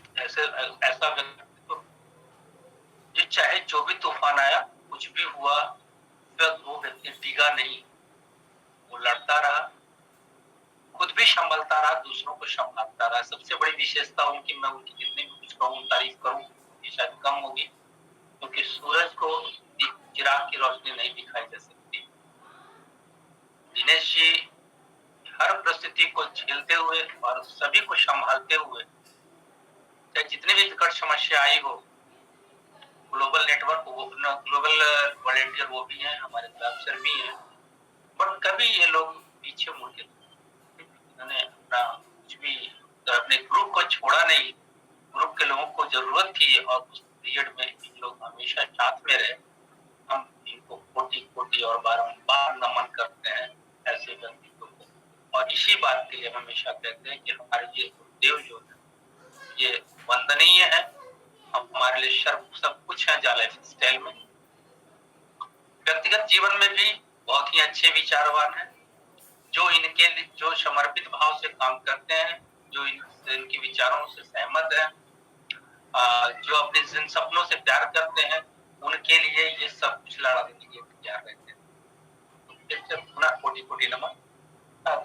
जो चाहे जो भी तूफान आया, कुछ भी हुआ, वो व्यक्ति डिगा नहीं, वो लड़ता रहा, खुद भी संभलता रहा, दूसरों को संभालता रहा। सबसे बड़ी विशेषता उनकी, मैं उनकी जितनी भी कुछ कहूँ तारीफ करूँ ये शायद कम होगी, क्योंकि सूरज को चिराग की रोशनी नहीं दिखाई जा सकती। दिनेश जी हर परिस्थिति को झेलते हुए और सभी को संभालते हुए, चाहे जितनी भी विकट समस्या आई हो, ग्लोबल नेटवर्क, ग्लोबल वॉलेंटियर वो भी हैं, हमारे अफसर भी हैं, बट कभी ये लोग पीछे मुड़ के इन्होंने अपना कुछ भी अपने ग्रुप को छोड़ा नहीं। ग्रुप के लोगों को जरूरत थी और उस पीरियड में इन लोग हमेशा साथ में रहे। हम इनको कोटि कोटि और बारंबार नमन करते हैं ऐसे व्यक्तित्व को, और इसी बात के लिए हम हमेशा कहते हैं कि हमारे ये गुरुदेव जो है ये वंदनीय है, हमारे लिए सब कुछ है जाले स्टाइल में। व्यक्तिगत जीवन में भी बहुत ही अच्छे विचारवान हैं, जो इनके लिए जो समर्पित भाव से काम करते हैं, जो इनके विचारों से सहमत है, जो अपने जिन सपनों से प्यार करते हैं, उनके लिए ये सब कुछ लड़ा देने के लिए तैयार रहते हैं। पुनः कोटि कोटि नमन।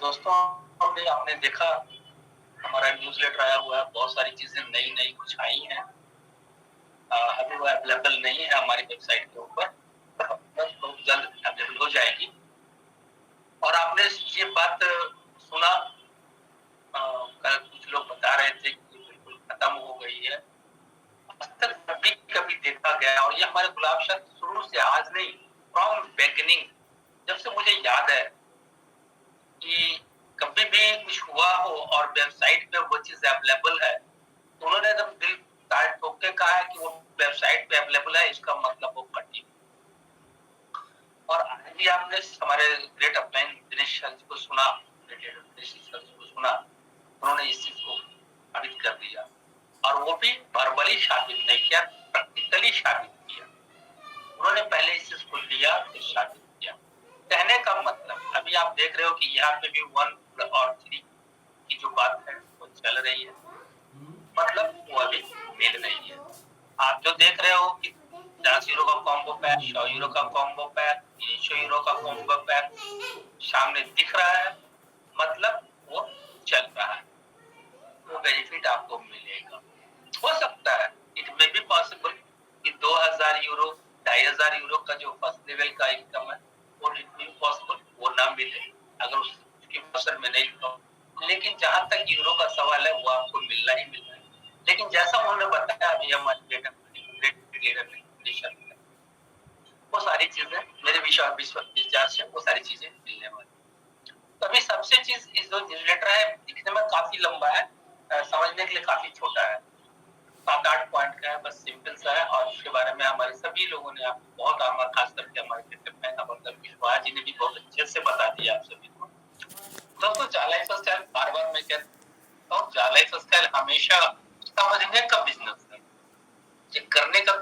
दोस्तों, आपने देखा हमारा न्यूज़लेटर आया हुआ है, बहुत सारी चीजें नई कुछ आई हैं, अभी वो अवेलेबल नहीं है हमारी वेबसाइट के ऊपर, बहुत जल्द अवेलेबल हो जाएगी। और आपने ये बात सुना, कल कुछ लोग बता रहे थे कि बिल्कुल खत्म हो गई है, आज तक कभी देखा गया। और ये हमारे गुलाब सर शुरू से, आज नहीं, फ्रॉम बिगिनिंग, जब से मुझे याद है कि कभी भी कुछ हुआ हो और वेबसाइट पे वो चीज अवेलेबल है, तो उन्होंने एकदम दिल ठोक के कहा है कि वो वेबसाइट पे अवेलेबल है, इसका मतलब वो कंटिन्यू। और आज भी आपने हमारे ग्रेट अपलाइन दिनेश सर को सुना, उन्होंने इस चीज को साबित कर दिया, और वो भी वर्बली साबित नहीं किया, प्रैक्टिकली साबित किया। उन्होंने पहले इस चीज को लिया, फिर साबित किया। कहने का मतलब, अभी आप देख रहे हो कि यहाँ पे भी 1 और 3 की जो बात है वो चल रही है, मतलब वो अभी मिल रही है। आप जो देख रहे हो कि 10 यूरो का कॉम्बो पैक, 100 यूरो का कॉम्बो पैक, 300 यूरो का कॉम्बो पैक सामने दिख रहा है, मतलब वो चल रहा है, वो बेनिफिट आपको मिलेगा। हो सकता है इट मे बी पॉसिबल कि 2000 यूरो 2500 यूरो का जो फर्स्ट लेवल का इनकम है वो इट मे बी पॉसिबल वो ना मिले अगर उसकी फसल में नहीं हो, लेकिन जहां तक यूरो का सवाल है वो आपको मिलना ही मिलना है। लेकिन जैसा उन्होंने बताया अभी हमारे वो सारी चीजें मेरे विचार से वो सारी चीजें मिलने वाली। तो अभी सबसे चीज इस जो न्यूज़लेटर है दिखने में काफी लंबा है, समझने के लिए काफी छोटा है, 7-8 पॉइंट का है, बस सिंपल सा है। और उसके बारे में हमारे सभी लोगों ने आपको बहुत आमा, खास करके हमारे विश्वास जी ने भी बहुत अच्छे से बता दिया आप सभी को। दोस्तों जाला स्टाइल बार बार मैं कहता हूँ जाला स्टाइल हमेशा समझने का बिजनेस है, ये करने का